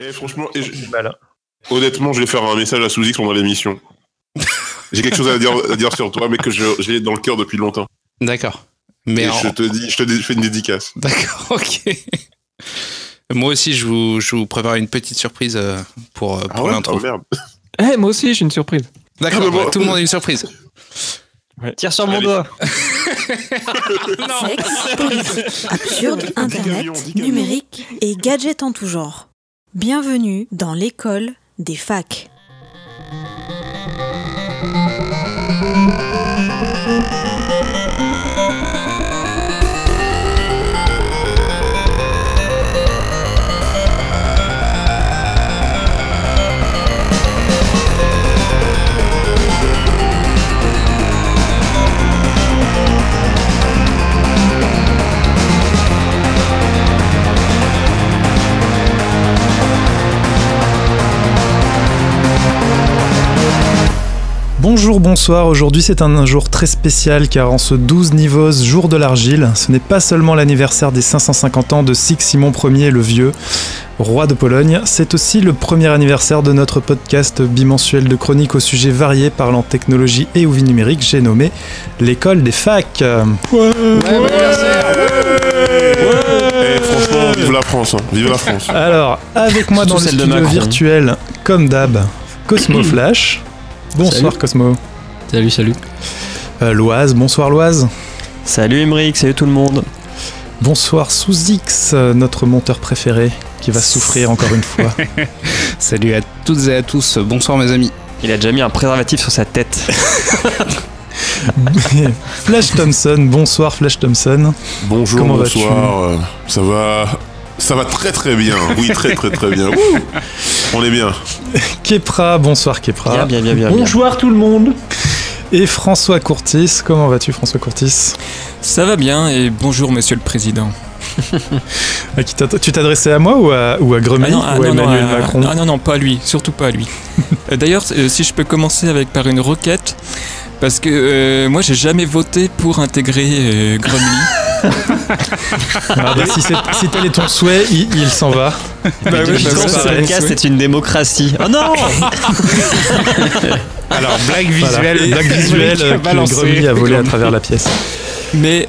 Et franchement, honnêtement, je vais faire un message à Sous-X pendant l'émission. J'ai quelque chose à dire sur toi, mais que j'ai dans le cœur depuis longtemps. D'accord. Mais je te fais une dédicace. D'accord, ok. Moi aussi, je vous prépare une petite surprise pour l'intro. Oh, merde. Moi aussi, j'ai une surprise. D'accord, tout le monde a une surprise. Ouais. Tire sur mon doigt. Sexe, politique, absurde, internet, numérique et gadgets en tout genre. Bienvenue dans l'école des facs. Bonjour, bonsoir, aujourd'hui c'est un jour très spécial car en ce 12 Nivose, jour de l'Argile, ce n'est pas seulement l'anniversaire des 550 ans de Sigismond Ier le Vieux, roi de Pologne, c'est aussi le premier anniversaire de notre podcast bimensuel de chroniques aux sujets variés parlant technologie et ou vie numérique, j'ai nommé l'école des facs. Franchement, vive la France, vive la France. Alors, avec moi dans le studio virtuel, comme d'hab, Cosmo Flash. Bonsoir salut. Cosmo. Salut. Loise, bonsoir Loise. Salut Emeric, salut tout le monde. Bonsoir Sous-X, notre monteur préféré, qui va souffrir encore une fois. Salut à toutes et à tous, bonsoir mes amis. Il a déjà mis un préservatif sur sa tête. Flash Thompson, bonsoir Flash Thompson. Bonjour, comment bonsoir, ça va très très bien, oui très bien. On est bien. Kepra, bonsoir Kepra. Bien. Bonjour tout le monde. Et François Courtis, comment vas-tu François Courtis? Ça va bien et bonjour Monsieur le Président. Tu t'adressais à moi ou à Gremy ou à Emmanuel Macron? Non, pas à lui, surtout pas à lui. D'ailleurs, si je peux commencer par une requête, parce que moi j'ai jamais voté pour intégrer Gremy. Si tel est ton souhait, il s'en va. C'est le cas, c'est une démocratie. Oh non. Alors, blague visuelle que Gremy a volé à travers la pièce. Mais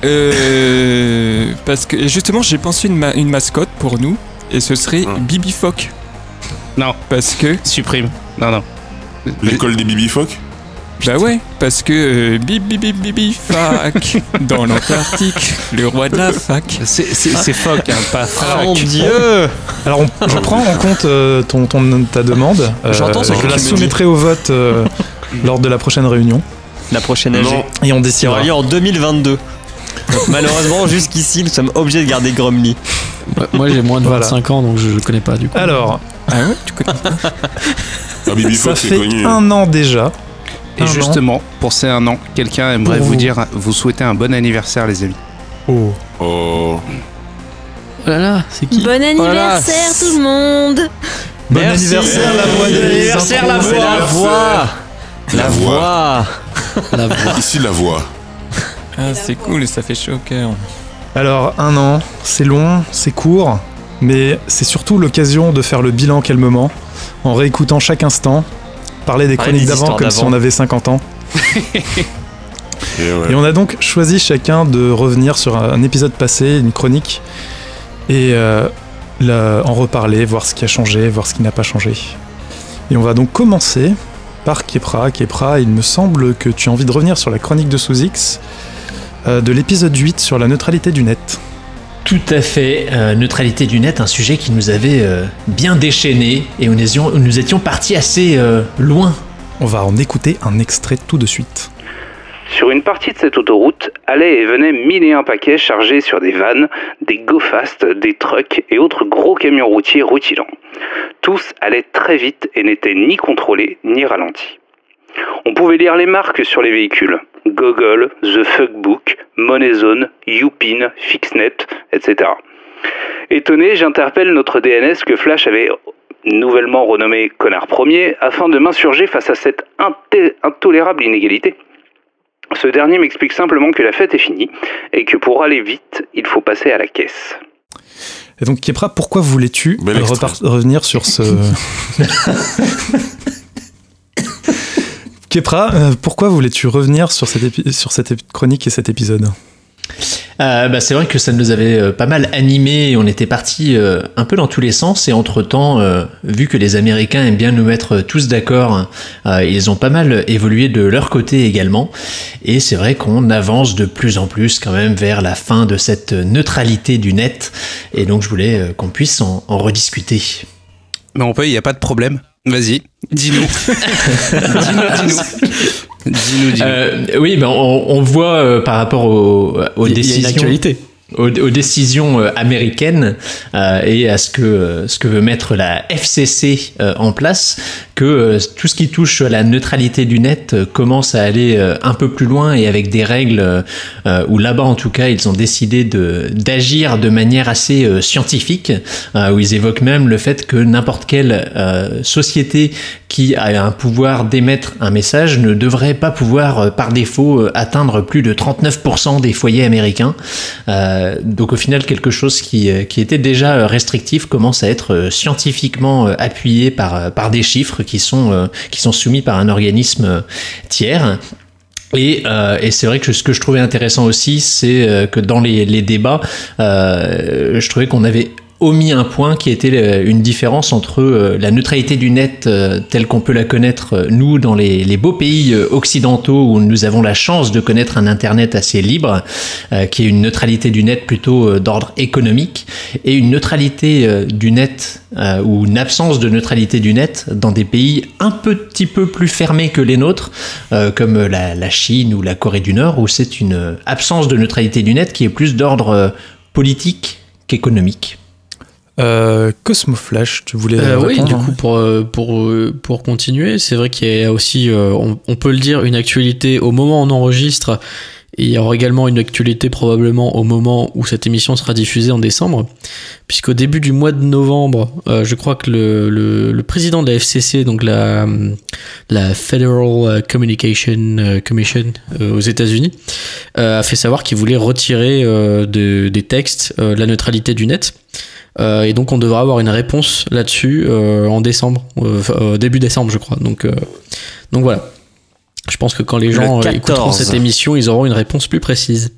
parce que justement, j'ai pensé une mascotte pour nous, et ce serait Bibi Phoque. Non, parce que supprime. Non. L'école des Bibi Phoque. Bah ouais, parce que Bibi Fac dans l'Antarctique, le roi de la fac. C'est phoque, hein, pas fac. Mon Dieu. Alors je prends en compte ta demande. J'entends ce que je la soumettrai au vote lors de la prochaine réunion. La prochaine AG. Et on décidera. Qui aura lieu en 2022. Donc, malheureusement, jusqu'ici, nous sommes obligés de garder Gromly. Moi, j'ai moins de 25 ans, donc je ne connais pas du coup. Alors, ah ouais, tu connais pas? Bibi ça Phoque, fait un an déjà. Et justement, pour ces un an, quelqu'un aimerait vous souhaiter un bon anniversaire, les amis. Oh là là, c'est qui? Bon anniversaire tout le monde. Bon anniversaire, la voix de anniversaire, la voix. Ici la voix. Ah, c'est cool, ça fait chaud au cœur. Alors, un an, c'est long, c'est court, mais c'est surtout l'occasion de faire le bilan calmement, en réécoutant chaque instant, parler des chroniques d'avant comme si on avait 50 ans. Et on a donc choisi chacun de revenir sur un épisode passé, une chronique, et en reparler, voir ce qui a changé, voir ce qui n'a pas changé. Et on va donc commencer par Kepra. Kepra, il me semble que tu as envie de revenir sur la chronique de Sous-X, de l'épisode 8 sur la neutralité du net. Tout à fait, neutralité du net, un sujet qui nous avait bien déchaîné et où nous étions partis assez loin. On va en écouter un extrait tout de suite. Sur une partie de cette autoroute, allaient et venaient 1001 paquets chargés sur des vannes, des go-fast, des trucks et autres gros camions routiers rutilants. Tous allaient très vite et n'étaient ni contrôlés ni ralentis. On pouvait lire les marques sur les véhicules. Gogol, The Fuckbook, Moneyzone, Youpin, Fixnet, etc. Étonné, j'interpelle notre DNS que Flash avait nouvellement renommé Connard Premier afin de m'insurger face à cette intolérable inégalité. Ce dernier m'explique simplement que la fête est finie et que pour aller vite, il faut passer à la caisse. Et donc, Kepra, pourquoi voulais-tu revenir sur ce... Kepra, pourquoi voulais-tu revenir sur cette chronique et cet épisode ? C'est vrai que ça nous avait pas mal animé et on était partis un peu dans tous les sens, et entre-temps, vu que les Américains aiment bien nous mettre tous d'accord, ils ont pas mal évolué de leur côté également, et c'est vrai qu'on avance de plus en plus quand même vers la fin de cette neutralité du net, et donc je voulais qu'on puisse en rediscuter. Mais on peut, il n'y a pas de problème. Vas-y, dis-nous. Dis-nous. Oui, on voit par rapport aux décisions. Aux décisions américaines et à ce que veut mettre la FCC en place, que tout ce qui touche à la neutralité du net commence à aller un peu plus loin, et avec des règles où là-bas en tout cas ils ont décidé d'agir de manière assez scientifique, où ils évoquent même le fait que n'importe quelle société qui a un pouvoir d'émettre un message ne devrait pas pouvoir par défaut atteindre plus de 39% des foyers américains. Donc au final, quelque chose qui était déjà restrictif commence à être scientifiquement appuyé par des chiffres qui sont soumis par un organisme tiers. Et c'est vrai que ce que je trouvais intéressant aussi, c'est que dans les débats, je trouvais qu'on avait omis un point qui était une différence entre la neutralité du net telle qu'on peut la connaître nous dans les beaux pays occidentaux où nous avons la chance de connaître un internet assez libre, qui est une neutralité du net plutôt d'ordre économique, et une neutralité du net ou une absence de neutralité du net dans des pays un petit peu plus fermés que les nôtres, comme la Chine ou la Corée du Nord, où c'est une absence de neutralité du net qui est plus d'ordre politique qu'économique. Cosmoflash, tu voulais répondre? Oui, du coup, pour continuer, c'est vrai qu'il y a aussi, on peut le dire, une actualité au moment où on enregistre, et il y aura également une actualité probablement au moment où cette émission sera diffusée en décembre, puisqu'au début du mois de novembre, je crois que le président de la FCC, donc la Federal Communication Commission aux États-Unis, a fait savoir qu'il voulait retirer des textes la neutralité du net. Et donc on devra avoir une réponse là-dessus en décembre, début décembre je crois. Donc voilà. Je pense que quand les gens écouteront cette émission, ils auront une réponse plus précise.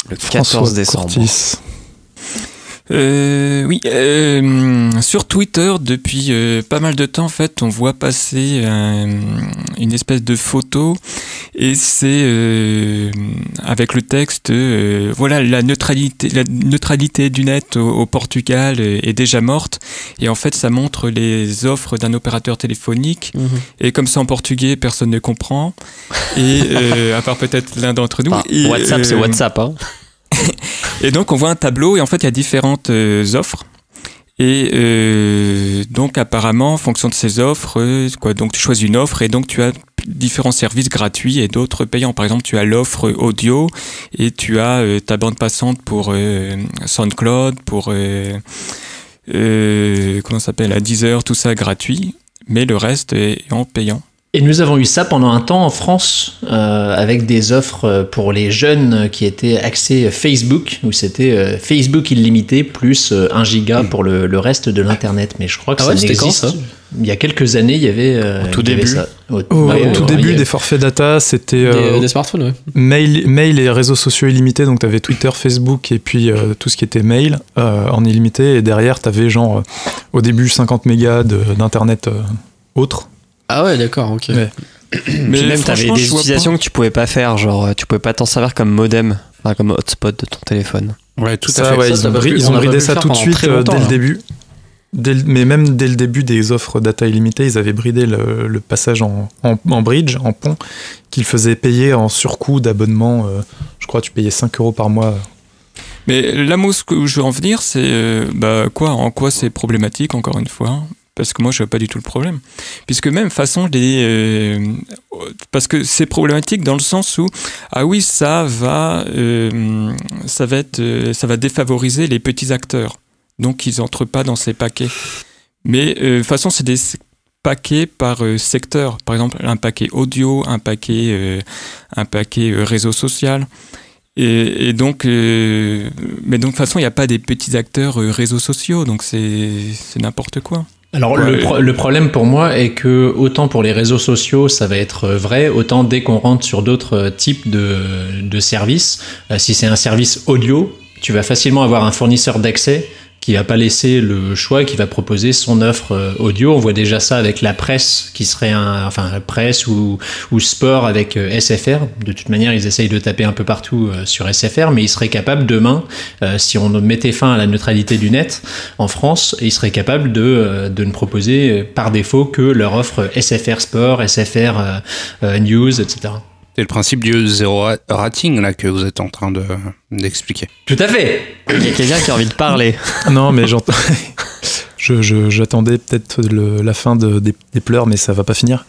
Le 14 décembre. Oui, sur Twitter, depuis pas mal de temps, en fait, on voit passer une espèce de photo, et c'est avec le texte voilà, la neutralité du net au Portugal est déjà morte, et en fait ça montre les offres d'un opérateur téléphonique, et comme c'est en portugais, personne ne comprend, et à part peut-être l'un d'entre nous. Et, WhatsApp, c'est WhatsApp, hein. Et donc on voit un tableau, et en fait il y a différentes offres, et donc apparemment en fonction de ces offres, donc tu choisis une offre, et donc tu as différents services gratuits et d'autres payants. Par exemple, tu as l'offre audio, et tu as ta bande passante pour SoundCloud, pour comment ça s'appelle, Deezer, tout ça gratuit, mais le reste est en payant. Et nous avons eu ça pendant un temps en France, avec des offres pour les jeunes qui étaient accès Facebook, où c'était Facebook illimité plus 1 giga pour le reste de l'internet. Mais je crois que ça n'existe. Il y a quelques années, il y avait au tout début ça. Au tout début des forfaits data, c'était des smartphones, ouais. Mail et réseaux sociaux illimités. Donc tu avais Twitter, Facebook, et puis tout ce qui était mail en illimité. Et derrière, tu avais genre au début 50 mégas d'internet autre. Ah ouais, d'accord, ok. Ouais. Mais même t'avais des utilisations que tu pouvais pas faire, genre tu pouvais pas t'en servir comme modem, enfin, comme hotspot de ton téléphone. Ouais, tout à fait. Ouais, ils ont bridé ça tout de suite dès le début. Mais même dès le début des offres data illimitées, ils avaient bridé le passage en bridge, en pont, qu'ils faisaient payer en surcoût d'abonnement. Je crois que tu payais 5 € par mois. Mais là, moi, ce que je veux en venir, c'est en quoi c'est problématique, encore une fois. Parce que moi, je vois pas du tout le problème. Puisque même façon, parce que c'est problématique dans le sens où, ah oui, ça va défavoriser les petits acteurs. Donc, ils entrent pas dans ces paquets. Mais de toute façon, c'est des paquets par secteur. Par exemple, un paquet audio, un paquet réseau social. Et donc, mais donc de toute façon, il n'y a pas des petits acteurs réseaux sociaux, donc c'est n'importe quoi. Alors le problème pour moi est que autant pour les réseaux sociaux ça va être vrai, autant dès qu'on rentre sur d'autres types de services, si c'est un service audio, tu vas facilement avoir un fournisseur d'accès qui va pas laisser le choix, qui va proposer son offre audio. On voit déjà ça avec la presse, qui serait la presse ou sport avec SFR. De toute manière, ils essayent de taper un peu partout sur SFR, mais ils seraient capables demain, si on mettait fin à la neutralité du net en France, ils seraient capables de ne proposer par défaut que leur offre SFR Sport, SFR News, etc. C'est le principe du zéro rating là que vous êtes en train d'expliquer. Tout à fait. Il y a quelqu'un qui a envie de parler. Non, mais j'entends. J'attendais peut-être la fin des pleurs, mais ça va pas finir.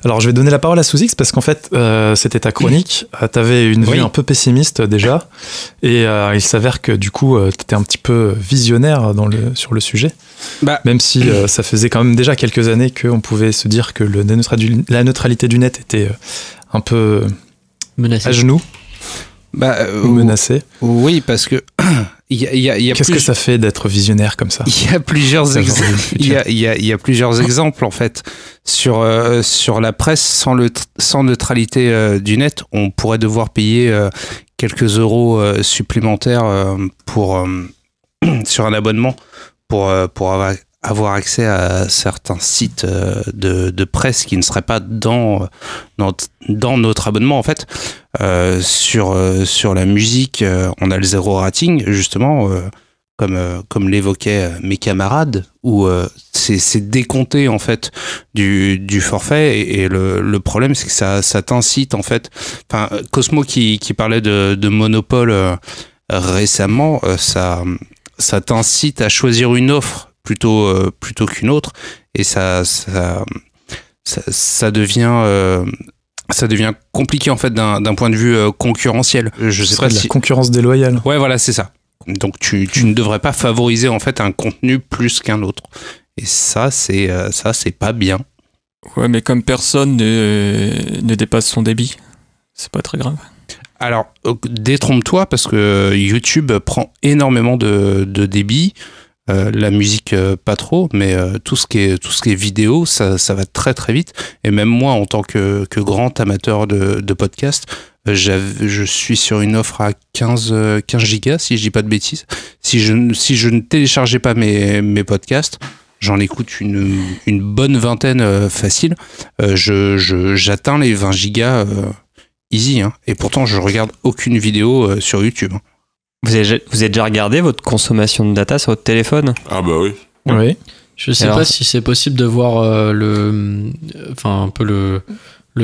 Alors, je vais donner la parole à Sous-X parce qu'en fait, c'était ta chronique. T'avais une vue un peu pessimiste déjà, et il s'avère que du coup, t'étais un petit peu visionnaire sur le sujet. Même si ça faisait quand même déjà quelques années qu'on pouvait se dire que la neutralité du net était un peu menacé. À genoux. Ou menacé. Oui, parce que qu'est-ce que ça fait d'être visionnaire comme ça? Il y a plusieurs exemples. Il y a plusieurs exemples en fait sur la presse sans neutralité du net. On pourrait devoir payer quelques euros supplémentaires pour sur un abonnement pour avoir accès à certains sites de presse qui ne seraient pas dans notre abonnement en fait. Sur la musique, on a le zéro rating justement, comme l'évoquaient mes camarades, où c'est décompté en fait du forfait et le problème c'est que ça t'incite en fait. Enfin, Cosmo qui parlait de monopole récemment, ça t'incite à choisir une offre plutôt qu'une autre, et ça devient compliqué en fait d'un point de vue concurrentiel. Je sais pas si la concurrence déloyale. Ouais, voilà, c'est ça. Donc tu ne devrais pas favoriser en fait un contenu plus qu'un autre. Et ça c'est pas bien. Ouais, mais comme personne ne dépasse son débit, c'est pas très grave. Alors, détrompe-toi parce que YouTube prend énormément de débit. La musique pas trop, mais tout ce qui est vidéo, ça va très très vite. Et même moi, en tant que grand amateur de podcast, je suis sur une offre à 15 gigas, si je dis pas de bêtises. Si je ne téléchargeais pas mes podcasts, j'en écoute une bonne vingtaine facile. J'atteins les 20 gigas easy, hein. Et pourtant, je regarde aucune vidéo sur YouTube. Vous avez déjà regardé votre consommation de data sur votre téléphone? Ah bah oui. Oui. Je sais pas si c'est possible de voir un peu le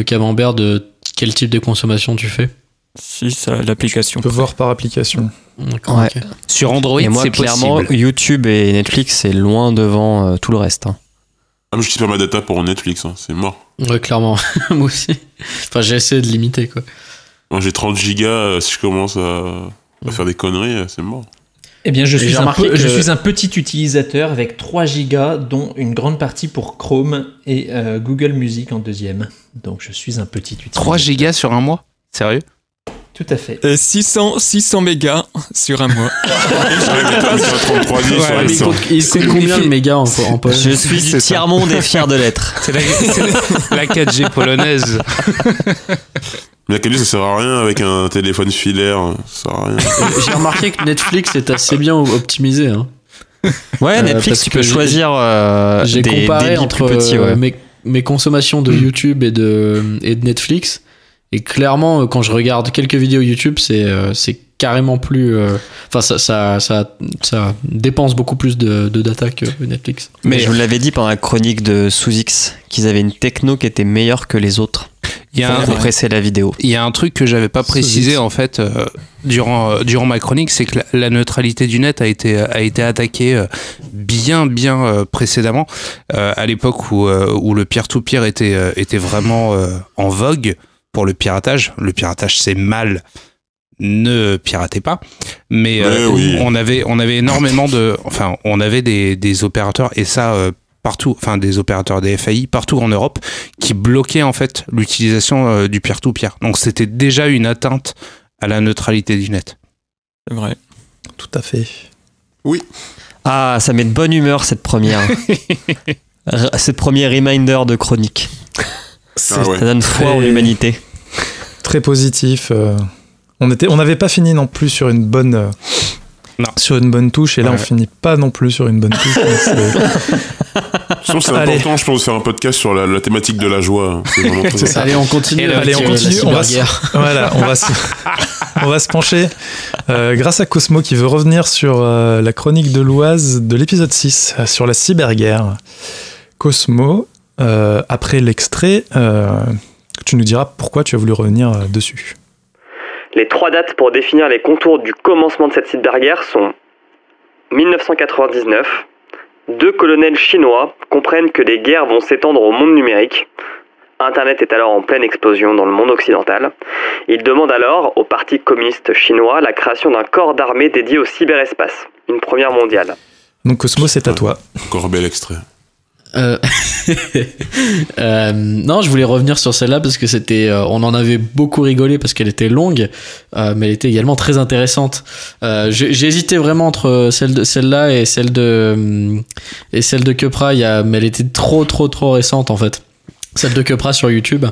camembert de quel type de consommation tu fais. Si, ça, l'application. Tu peux voir par application. D'accord, ouais. Okay. Sur Android, et moi, c'est clairement, possible. YouTube et Netflix, c'est loin devant tout le reste. Hein. Ah, mais je pas ma data pour Netflix, hein. C'est mort. Ouais, clairement. Moi aussi. Enfin, j'ai essayé de limiter, quoi. Moi, j'ai 30 gigas, si je commence à faire des conneries, c'est mort. Eh bien, je suis un petit utilisateur avec 3 gigas, dont une grande partie pour Chrome et Google Music en deuxième. Donc, je suis un petit utilisateur. 3 gigas sur un mois? Sérieux? Tout à fait. 600 mégas sur un mois. Il coûte combien le méga en poche? Je suis du tiers-monde et fier de l'être. C'est la 4G polonaise. Mais la 4G, ça sert à rien avec un téléphone filaire. Ça sert à rien. J'ai remarqué que Netflix est assez bien optimisé. Hein. Ouais, Netflix, tu peux choisir j'ai des comparé débits entre plus petits. Ouais. mes consommations de YouTube et de Netflix. Et clairement, quand je regarde quelques vidéos YouTube, c'est carrément plus... Enfin, ça dépense beaucoup plus de data que Netflix. Mais je vous l'avais dit pendant la chronique de Sous-X, qu'ils avaient une techno qui était meilleure que les autres. Pour compresser la vidéo. Il y a un truc que j'avais pas précisé en fait durant ma chronique, c'est que la neutralité du net a été attaquée bien précédemment, à l'époque où le peer-to-peer était vraiment en vogue pour le piratage. Le piratage, c'est mal. Ne piratez pas. Mais oui. on avait énormément on avait des opérateurs, et ça partout, enfin des opérateurs des FAI partout en Europe, qui bloquaient en fait l'utilisation du peer-to-peer. Donc c'était déjà une atteinte à la neutralité du net. C'est vrai. Tout à fait. Oui. Ah, ça met de bonne humeur cette première. Cette première reminder de chronique. Ça donne foi en l'humanité. Très positif. On n'avait pas fini non plus sur une bonne... sur une bonne touche, et là on finit pas non plus sur une bonne touche. Je pense que c'est important, je pense, de faire un podcast sur la thématique de la joie. C'est vraiment très important. Allez, on continue. On va se pencher grâce à Cosmo qui veut revenir sur la chronique de l'Oise de l'épisode 6 sur la cyberguerre. Cosmo, après l'extrait, tu nous diras pourquoi tu as voulu revenir dessus. Les 3 dates pour définir les contours du commencement de cette cyberguerre sont 1999. 2 colonels chinois comprennent que les guerres vont s'étendre au monde numérique. Internet est alors en pleine explosion dans le monde occidental. Ils demandent alors au Parti communiste chinois la création d'un corps d'armée dédié au cyberespace, une première mondiale. Donc Cosmo, c'est à toi. Encore bel extrait. Non, je voulais revenir sur celle-là parce que on en avait beaucoup rigolé parce qu'elle était longue, mais elle était également très intéressante. J'ai hésité vraiment entre celle-là et celle de Kepra, mais elle était trop récente en fait. Celle de Kepra sur YouTube.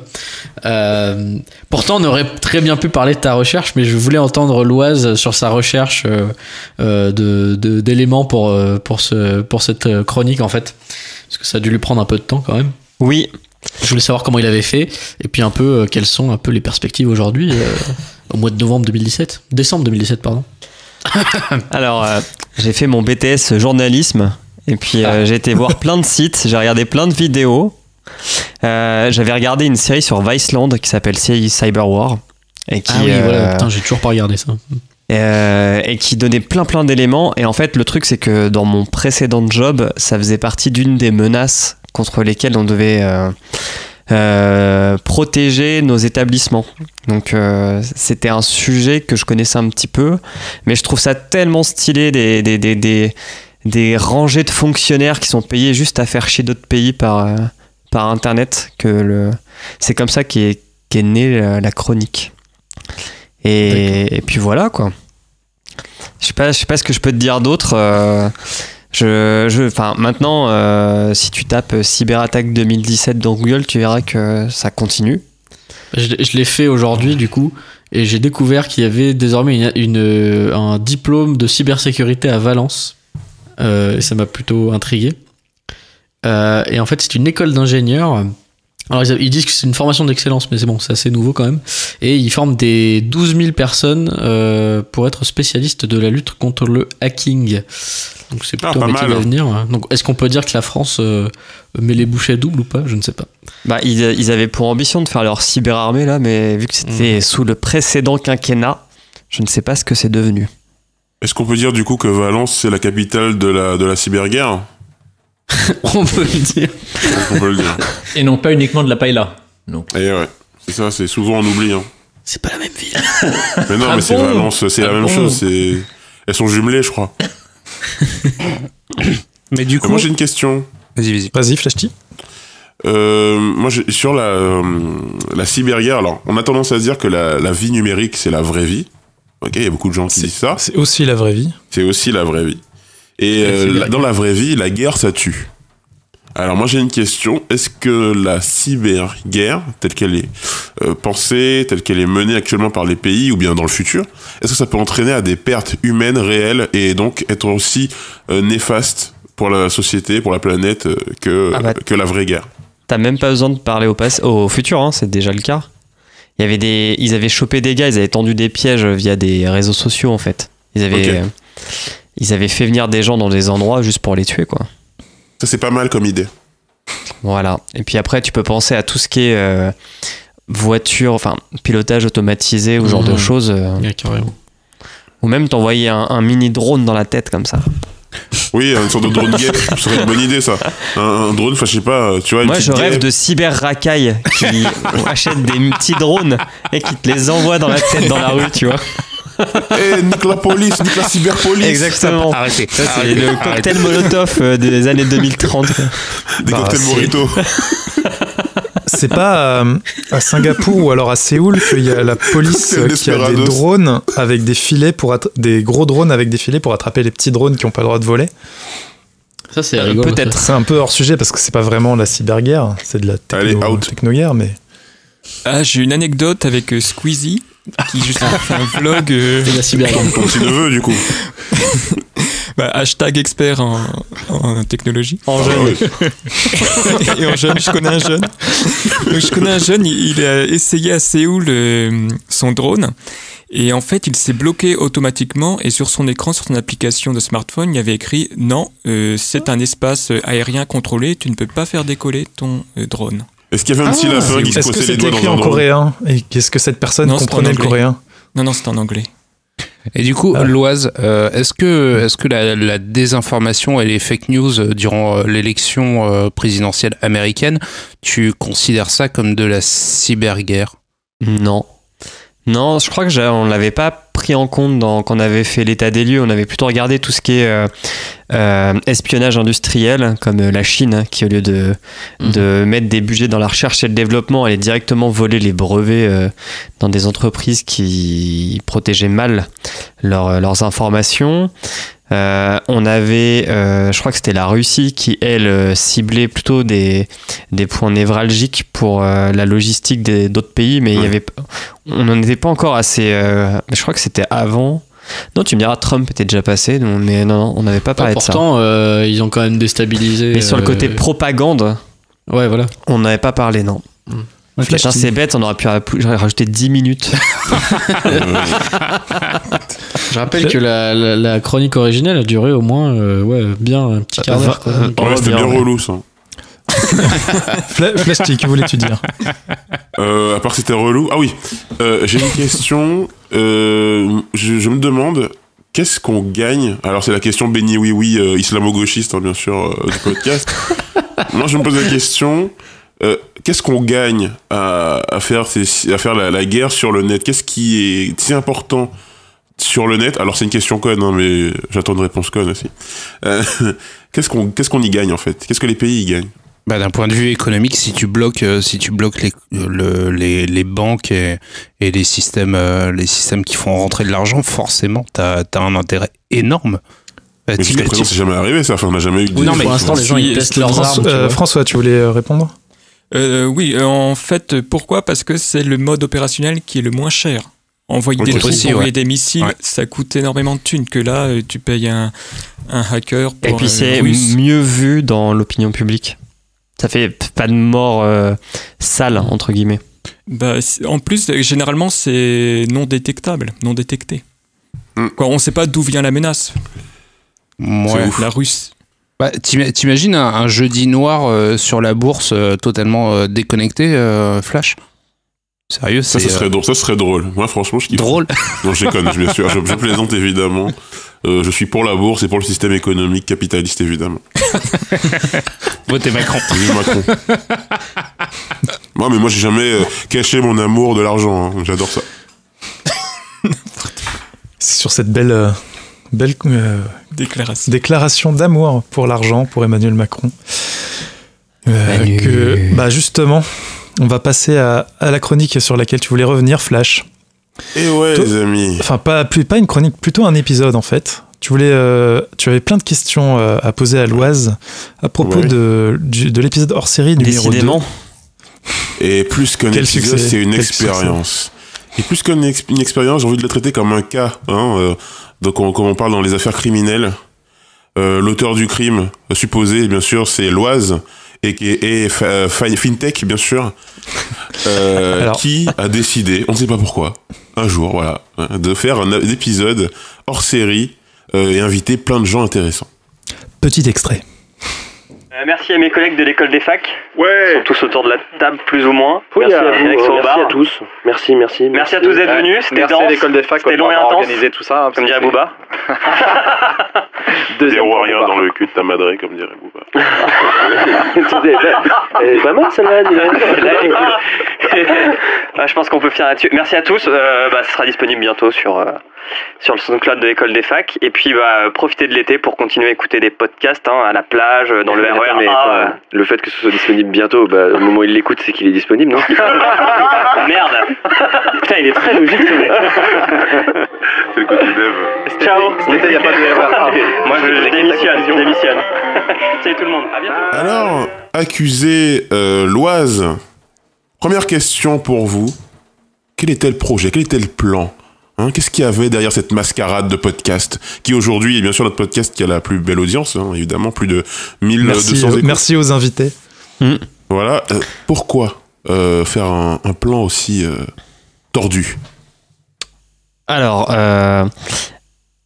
Pourtant, on aurait très bien pu parler de ta recherche, mais je voulais entendre Loise sur sa recherche d'éléments pour cette chronique en fait. Parce que ça a dû lui prendre un peu de temps quand même. Oui. Je voulais savoir comment il avait fait et puis un peu quelles sont un peu les perspectives aujourd'hui au mois de décembre 2017 pardon. Alors j'ai fait mon BTS journalisme et puis j'ai été voir plein de sites, j'ai regardé plein de vidéos. J'avais regardé une série sur Viceland qui s'appelle Cyber War et qui voilà. Putain, j'ai toujours pas regardé ça. Et qui donnait plein d'éléments. Et en fait, le truc, c'est que dans mon précédent job, ça faisait partie d'une des menaces contre lesquelles on devait protéger nos établissements. Donc, c'était un sujet que je connaissais un petit peu, mais je trouve ça tellement stylé des rangées de fonctionnaires qui sont payés juste à faire chier d'autres pays par Internet que c'est comme ça qu'est née la chronique. Et puis voilà quoi. Je sais pas ce que je peux te dire d'autre. Maintenant, si tu tapes cyberattaque 2017 dans Google, tu verras que ça continue. Je l'ai fait aujourd'hui du coup, et j'ai découvert qu'il y avait désormais un diplôme de cybersécurité à Valence. Et ça m'a plutôt intrigué. Et en fait, c'est une école d'ingénieurs. Alors ils disent que c'est une formation d'excellence, mais c'est bon, c'est assez nouveau quand même. Et ils forment des 12 000 personnes pour être spécialistes de la lutte contre le hacking. Donc c'est plutôt un métier d'avenir. Donc est-ce qu'on peut dire que la France met les bouchées doubles ou pas? Je ne sais pas. Ils avaient pour ambition de faire leur cyberarmée là, mais vu que c'était sous le précédent quinquennat, je ne sais pas ce que c'est devenu. Est-ce qu'on peut dire du coup que Valence c'est la capitale de la cyberguerre? On peut le dire. Et non pas uniquement de la paella. Et ouais, c'est ça, c'est souvent on oublie. Hein. C'est pas la même ville. Mais non, mais c'est Valence, c'est la même chose. Elles sont jumelées, je crois. Mais du coup, moi j'ai une question. Vas-y, Flashty. Moi, sur la cyberguerre, alors on a tendance à se dire que la vie numérique c'est la vraie vie. Ok, il y a beaucoup de gens qui disent ça. C'est aussi la vraie vie. C'est aussi la vraie vie. Et dans la vraie vie, la guerre, ça tue. Alors moi j'ai une question, est-ce que la cyberguerre, telle qu'elle est pensée, telle qu'elle est menée actuellement par les pays ou bien dans le futur, est-ce que ça peut entraîner à des pertes humaines réelles et donc être aussi néfaste pour la société, pour la planète que la vraie guerre? T'as même pas besoin de parler au futur, hein, c'est déjà le cas. Ils avaient chopé des gars, ils avaient tendu des pièges via des réseaux sociaux en fait. Ils avaient fait venir des gens dans des endroits juste pour les tuer, quoi. Ça, c'est pas mal comme idée. Voilà. Et puis après, tu peux penser à tout ce qui est voiture, enfin, pilotage automatisé ou genre de choses. Carrément. Ou même t'envoyer un mini drone dans la tête comme ça. Oui, une sorte de drone gay, ce serait une bonne idée, ça. Un drone, enfin, je sais pas, tu vois. Moi, je rêve de cyber-racailles qui achètent des petits drones et qui te les envoient dans la tête dans la rue, tu vois. Nique la police, nique la cyberpolice. Exactement. Arrêtez. Ça, c'est le cocktail Molotov des années 2030. Des cocktails Morito. C'est pas à Singapour ou alors à Séoul qu'il y a la police qui a des drones avec des filets des gros drones avec des filets pour attraper les petits drones qui n'ont pas le droit de voler. Ça, c'est rigolo. Peut-être. C'est un peu hors sujet parce que c'est pas vraiment la cyberguerre, c'est de la techno-guerre, mais. Ah, j'ai une anecdote avec Squeezie qui justement fait un vlog. C'est la cyberguerre. Comme petit neveu, du coup. Hashtag expert en technologie. En jeune. Et en jeune, je connais un jeune. Donc, je connais un jeune, il a essayé à Séoul son drone. Et en fait, il s'est bloqué automatiquement et sur son écran, sur son application de smartphone, il y avait écrit « Non, c'est un espace aérien contrôlé, tu ne peux pas faire décoller ton drone. » Est-ce qu'il y avait un petit lapin qui se posait les doigts dans un drone ? Est-ce que c'était écrit en coréen ? Et qu'est-ce que cette personne comprenait le coréen ? Non, c'est en anglais. Et du coup, Loise, est-ce que la désinformation et les fake news durant l'élection présidentielle américaine, tu considères ça comme de la cyberguerre ? Non, je crois que on l'avait pas pris en compte quand on avait fait l'état des lieux. On avait plutôt regardé tout ce qui est espionnage industriel, comme la Chine, qui au lieu de mettre des budgets dans la recherche et le développement, allait directement voler les brevets dans des entreprises qui protégeaient mal leurs informations. On avait, je crois que c'était la Russie qui, elle, ciblait plutôt des points névralgiques pour la logistique d'autres pays, mais on n'en était pas encore assez. Je crois que c'était avant. Non, tu me diras, Trump était déjà passé, mais non, on n'avait pas parlé de ça. Pourtant, ils ont quand même déstabilisé. Mais sur le côté propagande, ouais, voilà. On n'avait pas parlé, non. Putain, c'est bête, on aurait pu rajouter 10 minutes. Je rappelle que la chronique originelle a duré au moins bien un petit quart d'heure. C'était bien relou, ça. Flashty, que voulais-tu dire ? À part que c'était relou. Ah oui, j'ai une question. Je me demande, qu'est-ce qu'on gagne ? Alors, c'est la question béni oui, islamo-gauchiste, bien sûr, du podcast. Moi, je me pose la question... qu'est-ce qu'on gagne à faire la guerre sur le net ? Qu'est-ce qui est si important sur le net ? Alors c'est une question conne, mais j'attends une réponse conne aussi. Qu'est-ce qu'on y gagne en fait ? Qu'est-ce que les pays y gagnent ? D'un point de vue économique, si tu bloques les banques et les systèmes qui font rentrer de l'argent, forcément, t'as un intérêt énorme. Mais jusqu'à présent, c'est jamais arrivé ça. Enfin, on n'a jamais eu. Non, mais pour l'instant, les gens ils testent leurs armes. François, tu voulais répondre ? Oui, en fait, pourquoi ? Parce que c'est le mode opérationnel qui est le moins cher. Envoyer des drones, envoyer des missiles, ça coûte énormément de thunes. Que là, tu payes un hacker pour. Et puis c'est mieux vu dans l'opinion publique. Ça fait pas de mort sale, entre guillemets. En plus, généralement, c'est non détectable, non détecté. On ne sait pas d'où vient la menace. La Russe. T'imagines un jeudi noir sur la bourse totalement déconnecté, Flash ? Sérieux, ça serait drôle. Moi, franchement, je kiffe. Drôle ? Non, je déconne, bien sûr. Je plaisante, évidemment. Je suis pour la bourse et pour le système économique capitaliste, évidemment. Votez Macron. Vive Macron. Mais moi, j'ai jamais caché mon amour de l'argent. Hein. J'adore ça. C'est sur cette belle déclaration d'amour pour l'argent, pour Emmanuel Macron. Justement, on va passer à la chronique sur laquelle tu voulais revenir, Flash. Et les amis. Enfin, pas une chronique, plutôt un épisode en fait. Tu avais plein de questions à poser à Loise à propos de l'épisode hors série numéro 2. Et plus qu'un épisode, c'est une expérience. Et plus qu'une expérience, j'ai envie de le traiter comme un cas. Donc, comme on parle dans les affaires criminelles, l'auteur du crime supposé, bien sûr, c'est Loise, et FinTech, bien sûr, qui a décidé, on ne sait pas pourquoi, un jour, de faire un épisode hors série et inviter plein de gens intéressants. Petit extrait. Merci à mes collègues de l'école des facs. Ouais. Ils sont tous autour de la table, plus ou moins. Oui, merci à vous, merci à tous. Merci à tous d'être venus. C'était dense. Merci à l'école des facs c'était long et intense. Organiser tout ça. Comme dirait Booba. Zéro rien dans le cul de ta madré, comme dirait Booba. Elle est pas mal celle-là, dis-le. Je pense qu'on peut finir là-dessus. Merci à tous. Ça sera disponible bientôt sur le SoundCloud de l'école des facs. Et puis, profitez de l'été pour continuer à écouter des podcasts à la plage, dans le RER. Le fait que ce soit disponible bientôt, au moment où il l'écoute, c'est qu'il est disponible, non? Merde. Putain, il est très logique, ce mec. C'est le côté dev. Ciao. Il n'y a pas de... Moi, je démissionne. Salut tout le monde. À bientôt. Alors, accusé l'Oise, première question pour vous. Quel était le projet? Quel était le plan? Qu'est-ce qu'il y avait derrière cette mascarade de podcast qui aujourd'hui est bien sûr notre podcast qui a la plus belle audience, évidemment, plus de 1200 écoutes. Merci aux invités. Voilà. Pourquoi faire un plan aussi tordu? Alors,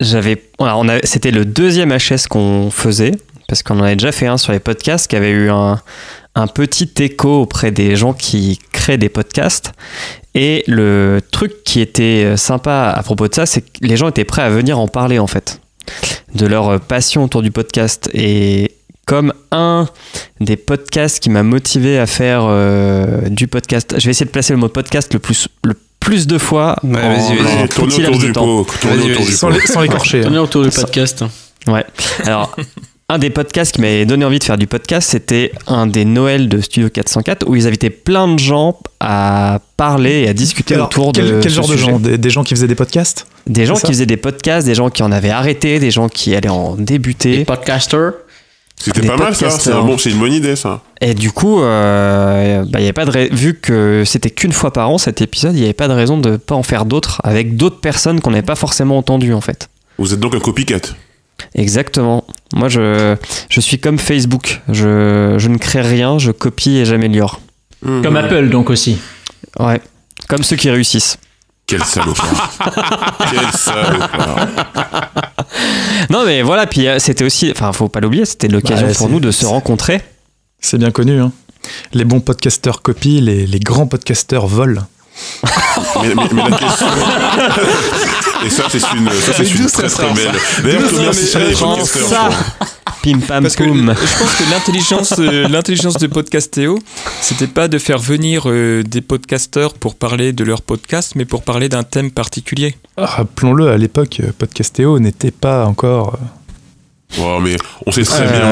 c'était le deuxième HS qu'on faisait, parce qu'on en avait déjà fait un sur les podcasts, qui avait eu un petit écho auprès des gens qui créent des podcasts. Et le truc qui était sympa à propos de ça, c'est que les gens étaient prêts à venir en parler, en fait, de leur passion autour du podcast. Et comme un des podcasts qui m'a motivé à faire du podcast, je vais essayer de placer le mot podcast le plus de fois. Vas-y. Tournez autour du pot. Sans l'écorcher. Tournez autour du podcast. Ouais. Alors, un des podcasts qui m'avait donné envie de faire du podcast, c'était un des Noëls de Studio 404 où ils invitaient plein de gens à parler et à discuter autour de quel genre de gens? Des gens qui faisaient des podcasts? Des gens qui faisaient des podcasts, des gens qui en avaient arrêté, des gens qui allaient en débuter. Des podcasters. C'était pas mal ça, c'est une bonne idée ça. Et du coup, y avait pas vu que c'était qu'une fois par an cet épisode, il n'y avait pas de raison de pas en faire d'autres avec d'autres personnes qu'on n'avait pas forcément entendues en fait. Vous êtes donc un copycat. Exactement. Moi, je suis comme Facebook. Je ne crée rien, je copie et j'améliore. Comme Apple, donc aussi. Ouais. Comme ceux qui réussissent. Quel salopard. Quel salopard. Non, mais voilà. Puis c'était aussi... Enfin, faut pas l'oublier, c'était l'occasion pour nous de se rencontrer. C'est bien connu, hein. Les bons podcasteurs copient, les grands podcasteurs volent. mais la question... Et ça, c'est une très très belle. D'ailleurs, merci les podcasteurs. Pim pam Parce que poum. je pense que l'intelligence de Podcastéo, c'était pas de faire venir des podcasteurs pour parler de leur podcast, mais pour parler d'un thème particulier. Rappelons-le, à l'époque, Podcastéo n'était pas encore... Ouais, mais on sait très bien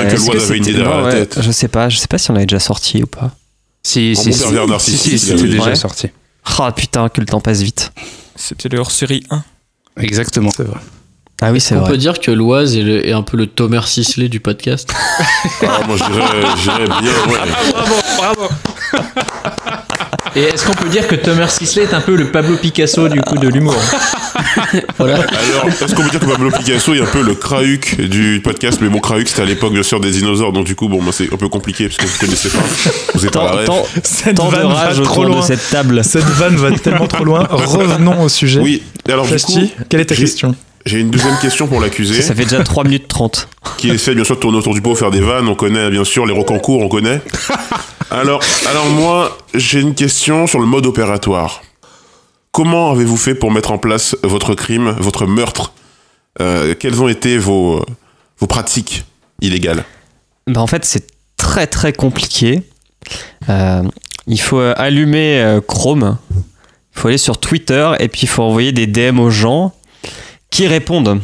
que l'Oise avait une idée derrière la tête. Je sais pas si on avait déjà sorti ou pas. Si, c'était déjà sorti. Ah putain, que le temps passe vite. C'était le hors-série 1. Exactement. C'est vrai. Ah oui, c'est vrai. On peut dire que l'Oise est un peu le Thomas Sisley du podcast. Moi, j'irais bien, ouais. Bravo. Et est-ce qu'on peut dire que Thomas Sisley est un peu le Pablo Picasso du coup de l'humour? Voilà. Alors, est-ce qu'on peut dire que Pablo Picasso est un peu le Krauk du podcast? Mais bon, Krauk, c'était à l'époque, bien sûr, des dinosaures, donc du coup, c'est un peu compliqué parce que vous connaissez pas. Vous êtes pas la rêve. Tant de rage trop loin de cette table. Cette vanne va tellement trop loin. Revenons au sujet. Oui, alors du coup, quelle est ta question? J'ai une deuxième question pour l'accusé. Ça fait déjà 3 minutes 30. Qui essaie bien sûr de tourner autour du pot, faire des vannes. On connaît bien sûr les Rocancourt, on connaît. Alors moi, j'ai une question sur le mode opératoire. Comment avez-vous fait pour mettre en place votre crime, votre meurtre? Quelles ont été vos pratiques illégales? En fait, c'est très très compliqué. Il faut allumer Chrome. Il faut aller sur Twitter et puis il faut envoyer des DM aux gens qui répondent.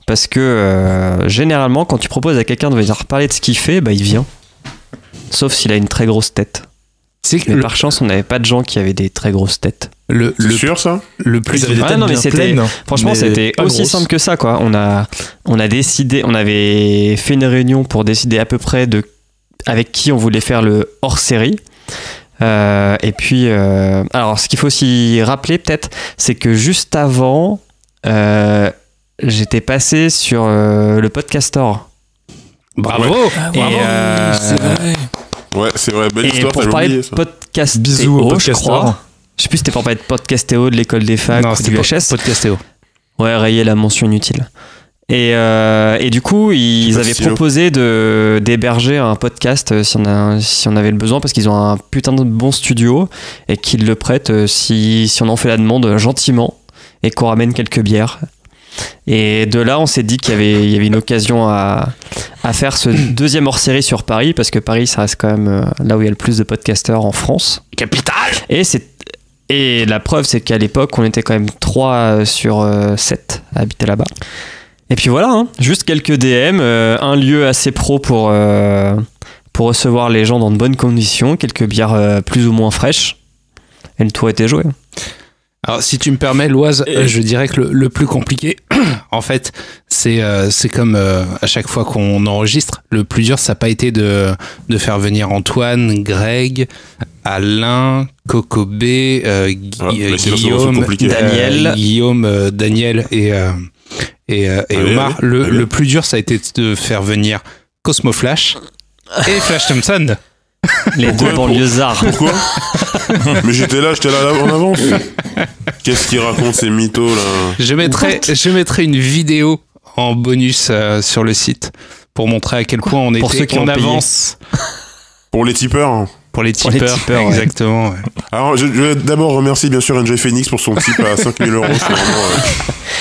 Parce que généralement, quand tu proposes à quelqu'un de venir parler de ce qu'il fait, il vient. Sauf s'il a une très grosse tête. Mais par chance, on n'avait pas de gens qui avaient des très grosses têtes. C'est sûr ça? Le plus avait des têtes bien pleines, franchement, c'était aussi grosse. simple que ça, quoi. On a décidé, on avait fait une réunion pour décider à peu près avec qui on voulait faire le hors-série. Et puis, alors, ce qu'il faut aussi rappeler peut-être, c'est que juste avant, j'étais passé sur le Podcastor. Bravo. C'est vrai. Ouais, c'est vrai, belle histoire, pour parler de Podcastéo, bisous au je crois. Je sais plus si c'était pour parler de Podcastéo, de l'école des facs ou du HS. Podcastéo. Ouais, rayer la mention inutile. Et du coup, ils avaient proposé d'héberger un podcast si on avait le besoin, parce qu'ils ont un putain de bon studio et qu'ils le prêtent si on en fait la demande gentiment et qu'on ramène quelques bières. Et de là, on s'est dit qu'il y avait une occasion à à faire ce deuxième hors-série sur Paris, parce que Paris, ça reste quand même là où il y a le plus de podcasteurs en France. Capitale. Et la preuve, c'est qu'à l'époque, on était quand même 3 sur 7 à habiter là-bas. Et puis voilà, hein, juste quelques DM, un lieu assez pro pour recevoir les gens dans de bonnes conditions, quelques bières plus ou moins fraîches, et le tour était joué. Alors, si tu me permets, Loise, je dirais que le plus compliqué, en fait, c'est comme à chaque fois qu'on enregistre, le plus dur, ça n'a pas été de faire venir Antoine, Greg, Alain, Cocobé, Guillaume, Daniel et Omar. Le plus dur, ça a été de faire venir Cosmo Flash et Flash Thompson. Les deux banlieusards. Pourquoi? Mais j'étais là en avance. Qu'est-ce qu'il raconte ces mythos là? Je mettrai une vidéo en bonus sur le site pour montrer à quel point on était en avance. Pour les tipeurs. Pour les tipeurs, exactement. Ouais. Alors, je vais d'abord remercier bien sûr Enjoy Phoenix pour son tip à 5 000 €.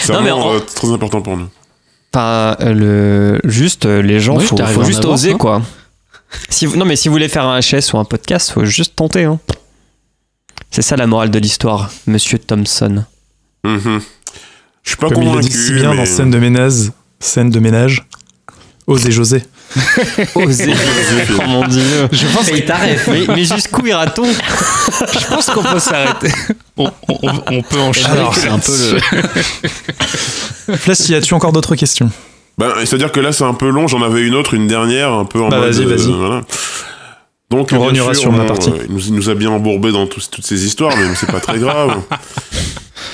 C'est vraiment très important pour nous. Enfin, juste les gens, faut juste oser, quoi. Si vous voulez faire un HS ou un podcast, faut juste tenter. Hein. C'est ça la morale de l'histoire, Monsieur Thompson. Je suis pas convaincu. Comme il le dit si bien dans scène de ménage. Osez José. Osez José. Oh mon Dieu. Je pense qu'il t'arrête. Mais jusqu'où ira-t-on? Je pense qu'on peut s'arrêter. On peut enchaîner. Alors, c'est un peu le... Flasty, as-tu encore d'autres questions? C'est-à-dire que là c'est un peu long, j'en avais une dernière, un peu en mode... Vas-y. Voilà. Donc on reviendra sur ma partie. Il nous a bien embourbé dans toutes ces histoires, mais c'est pas très grave.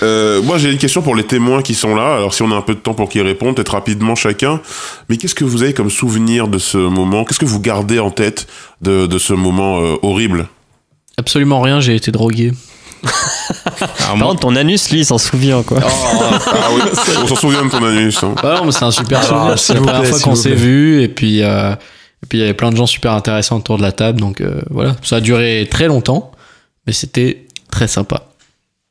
Moi j'ai une question pour les témoins qui sont là, alors si on a un peu de temps pour qu'ils répondent, peut-être rapidement chacun, mais qu'est-ce que vous avez comme souvenir de ce moment? Qu'est-ce que vous gardez en tête de ce moment horrible? Absolument rien, j'ai été drogué. Par contre, ton anus, lui, il s'en souvient, quoi. Ah oui, on s'en souvient de ton anus. Hein. Non, mais c'est un super souvenir. C'est la première fois qu'on s'est vu, et puis il y avait plein de gens super intéressants autour de la table, donc voilà. Ça a duré très longtemps, mais c'était très sympa.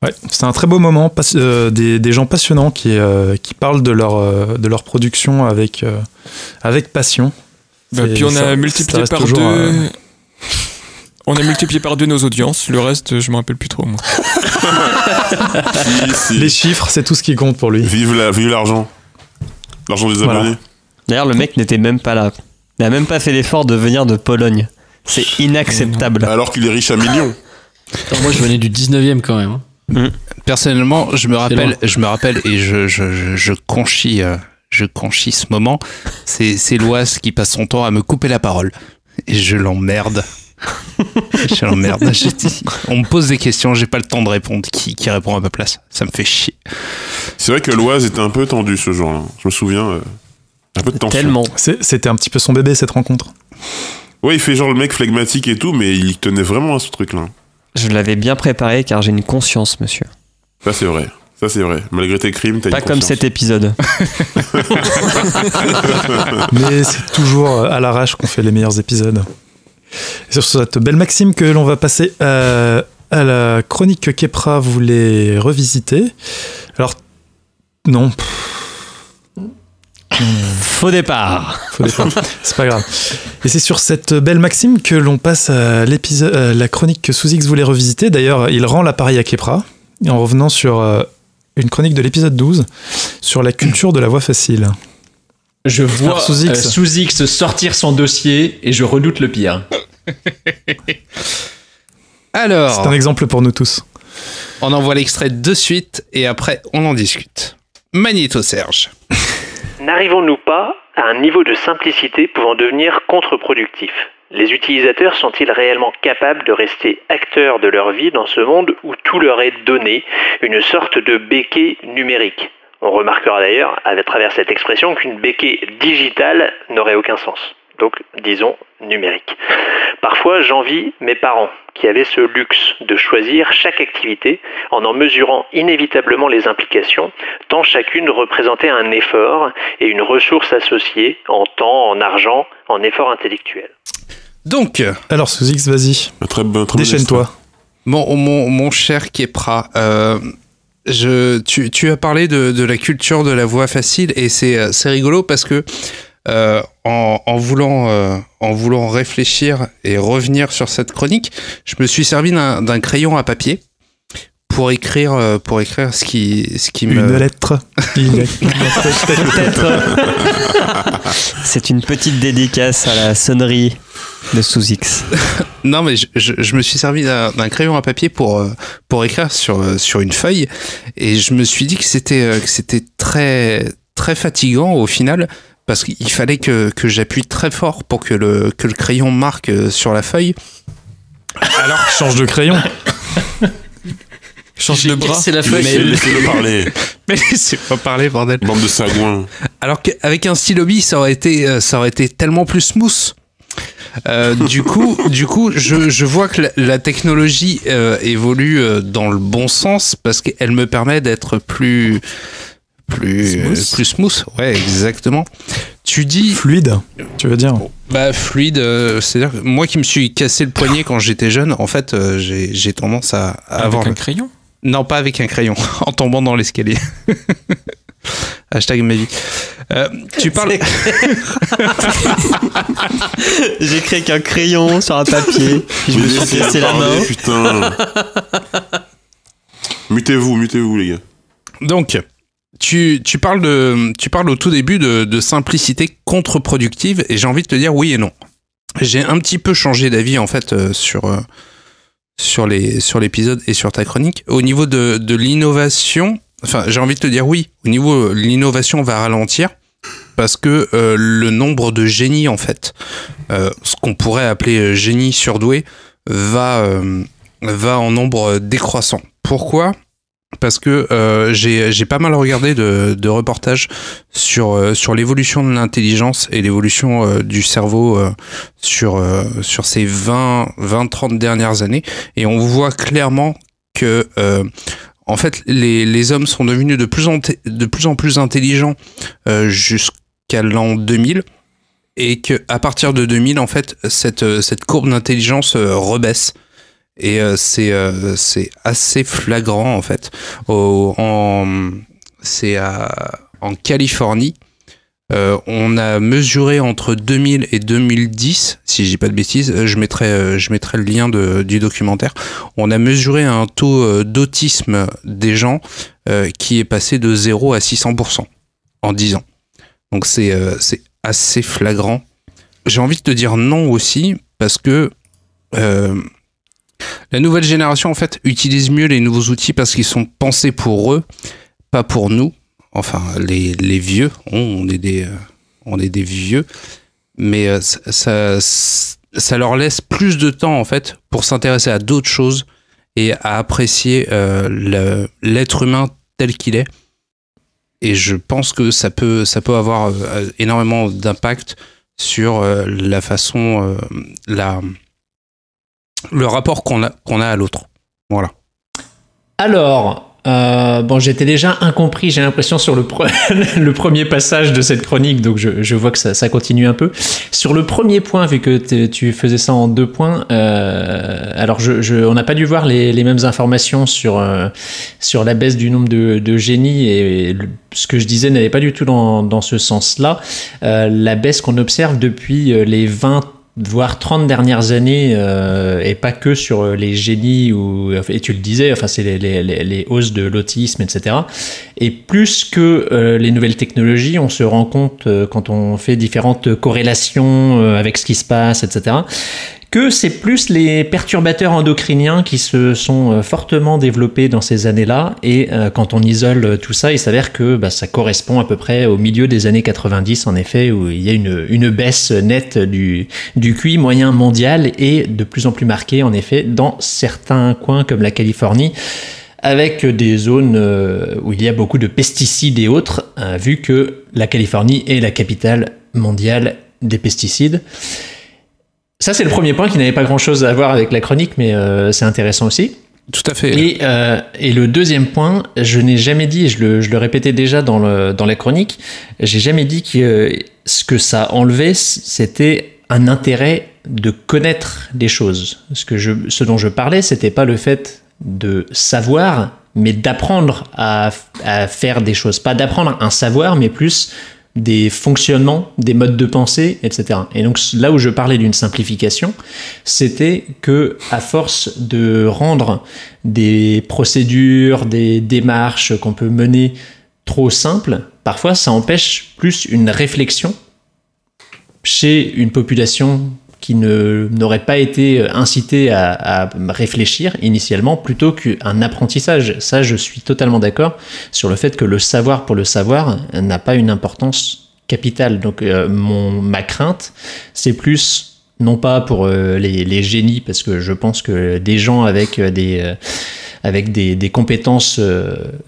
Ouais, c'est un très beau moment, des gens passionnants qui parlent de leur production avec passion. Puis on a multiplié par deux. On a multiplié par 2 nos audiences, le reste, je me rappelle plus trop, moi. Si. Les chiffres, c'est tout ce qui compte pour lui. Vive l'argent. L'argent des abonnés. D'ailleurs, le mec n'était même pas là. Il n'a même pas fait l'effort de venir de Pologne. C'est inacceptable. Alors qu'il est riche à millions. Attends, moi, je venais du 19e quand même. Personnellement, je me rappelle et je conchis ce moment. C'est Loise qui passe son temps à me couper la parole. Et je l'emmerde. On me pose des questions, j'ai pas le temps de répondre. Qui répond à ma place? Ça me fait chier. C'est vrai que Loise était un peu tendu ce jour-là. Je me souviens, un peu de tension. Tellement. C'était un petit peu son bébé cette rencontre. Ouais, il fait genre le mec flegmatique et tout, mais il tenait vraiment à ce truc-là. Je l'avais bien préparé car j'ai une conscience, monsieur. Ça c'est vrai. Malgré tes crimes, t'as une conscience. Pas comme cet épisode. Mais c'est toujours à l'arrache qu'on fait les meilleurs épisodes. Et sur cette belle maxime que l'on va passer à la chronique que Kepra voulait revisiter. Alors, non. Faux départ. C'est pas grave. Et c'est sur cette belle maxime que l'on passe à la chronique que Sous-X voulait revisiter. D'ailleurs, il rend l'appareil à Kepra en revenant sur une chronique de l'épisode 12 sur la culture de la voix facile. Je vois Sous-X sortir son dossier et je redoute le pire. Alors, c'est un exemple pour nous tous. On envoie l'extrait de suite et après on en discute. Magnéto Serge. N'arrivons-nous pas à un niveau de simplicité pouvant devenir contre-productif? Les utilisateurs sont-ils réellement capables de rester acteurs de leur vie dans ce monde où tout leur est donné, une sorte de béquet numérique? On remarquera d'ailleurs, à travers cette expression, qu'une béquée digitale n'aurait aucun sens. Donc, disons, numérique. Parfois, j'envie mes parents, qui avaient ce luxe de choisir chaque activité en mesurant inévitablement les implications, tant chacune représentait un effort et une ressource associée en temps, en argent, en effort intellectuel. Donc... Alors, Sous-X, vas-y. Très déchaîne-toi. Mon cher Kepra... tu as parlé de la culture de la voix facile et c'est rigolo parce que en voulant réfléchir et revenir sur cette chronique, je me suis servi d'un crayon à papier pour écrire ce qui me... Une lettre. Peut-être. C'est une petite dédicace à la sonnerie de Sous-X. Non, mais je me suis servi d'un crayon à papier pour écrire sur une feuille, et je me suis dit que c'était très, très fatigant au final, parce qu'il fallait que j'appuie très fort pour que le crayon marque sur la feuille. Alors, change de crayon. Change de bras. C'est la feuille. Mais laissez-le parler. Mais laissez-moi parler, bordel. Bande de sagouins. Alors qu'avec un stylo bille, ça aurait été tellement plus smooth. Du coup, je vois que la technologie évolue dans le bon sens, parce qu'elle me permet d'être plus smooth. Ouais, exactement. Tu dis fluide, tu veux dire? Bah fluide, c'est-à-dire que moi qui me suis cassé le poignet quand j'étais jeune, en fait, j'ai tendance à avoir avec un crayon. Non, pas avec un crayon, en tombant dans l'escalier. Hashtag ma vie. Tu parles. J'écris avec un crayon sur un papier. Je me suis cassé la main. Putain. Mutez-vous, les gars. Donc, tu parles au tout début de simplicité contre-productive, et j'ai envie de te dire oui et non. J'ai un petit peu changé d'avis en fait sur l'épisode et sur ta chronique. Au niveau de l'innovation, enfin, j'ai envie de te dire oui. Au niveau de l'innovation, va ralentir, parce que le nombre de génies, en fait, ce qu'on pourrait appeler génie surdoué, va en nombre décroissant. Pourquoi ? Parce que j'ai pas mal regardé de reportages sur l'évolution de l'intelligence et l'évolution du cerveau sur ces 20-30 dernières années, et on voit clairement que en fait les hommes sont devenus de plus en plus intelligents jusqu'à l'an 2000, et que à partir de 2000 en fait cette courbe d'intelligence rebaisse. Et c'est assez flagrant en fait. C'est en Californie. On a mesuré entre 2000 et 2010, si je dis pas de bêtises, je mettrai le lien du documentaire. On a mesuré un taux d'autisme des gens qui est passé de 0 à 600% en 10 ans. Donc c'est assez flagrant. J'ai envie de te dire non aussi, parce que la nouvelle génération, en fait, utilise mieux les nouveaux outils parce qu'ils sont pensés pour eux, pas pour nous. Enfin, les vieux, on est des vieux, mais ça leur laisse plus de temps, en fait, pour s'intéresser à d'autres choses et à apprécier l'être humain tel qu'il est. Et je pense que ça peut avoir énormément d'impact sur la façon, le rapport qu'on a à l'autre. Voilà. Alors, j'étais déjà incompris, j'ai l'impression, sur le premier passage de cette chronique, donc je vois que ça continue un peu. Sur le premier point, vu que tu faisais ça en 2 points, alors on n'a pas dû voir les mêmes informations sur la baisse du nombre de génies, et ce que je disais n'allait pas du tout dans ce sens-là. La baisse qu'on observe depuis les 20 voire 30 dernières années, et pas que sur les génies, et tu le disais, enfin c'est les hausses de l'autisme, etc. Et plus que les nouvelles technologies, on se rend compte quand on fait différentes corrélations avec ce qui se passe, etc., que c'est plus les perturbateurs endocriniens qui se sont fortement développés dans ces années-là, et quand on isole tout ça, il s'avère que ça correspond à peu près au milieu des années 90, en effet, où il y a une baisse nette du QI moyen mondial, et de plus en plus marquée, en effet, dans certains coins comme la Californie, avec des zones où il y a beaucoup de pesticides et autres, vu que la Californie est la capitale mondiale des pesticides. Ça, c'est le premier point qui n'avait pas grand-chose à voir avec la chronique, mais c'est intéressant aussi. Tout à fait. Et le deuxième point, je n'ai jamais dit, et je le répétais déjà dans la chronique, j'ai jamais dit que ce que ça enlevait, c'était un intérêt de connaître des choses. Ce dont je parlais, c'était pas le fait de savoir, mais d'apprendre à faire des choses. Pas d'apprendre un savoir, mais plus des fonctionnements, des modes de pensée, etc. Et donc là où je parlais d'une simplification, c'était que à force de rendre des procédures, des démarches qu'on peut mener trop simples, parfois ça empêche plus une réflexion chez une population qui n'aurait pas été incitée à réfléchir initialement plutôt qu'un apprentissage. Ça, je suis totalement d'accord sur le fait que le savoir pour le savoir n'a pas une importance capitale. Donc ma crainte, c'est plus, non pas pour les génies, parce que je pense que des gens avec des compétences,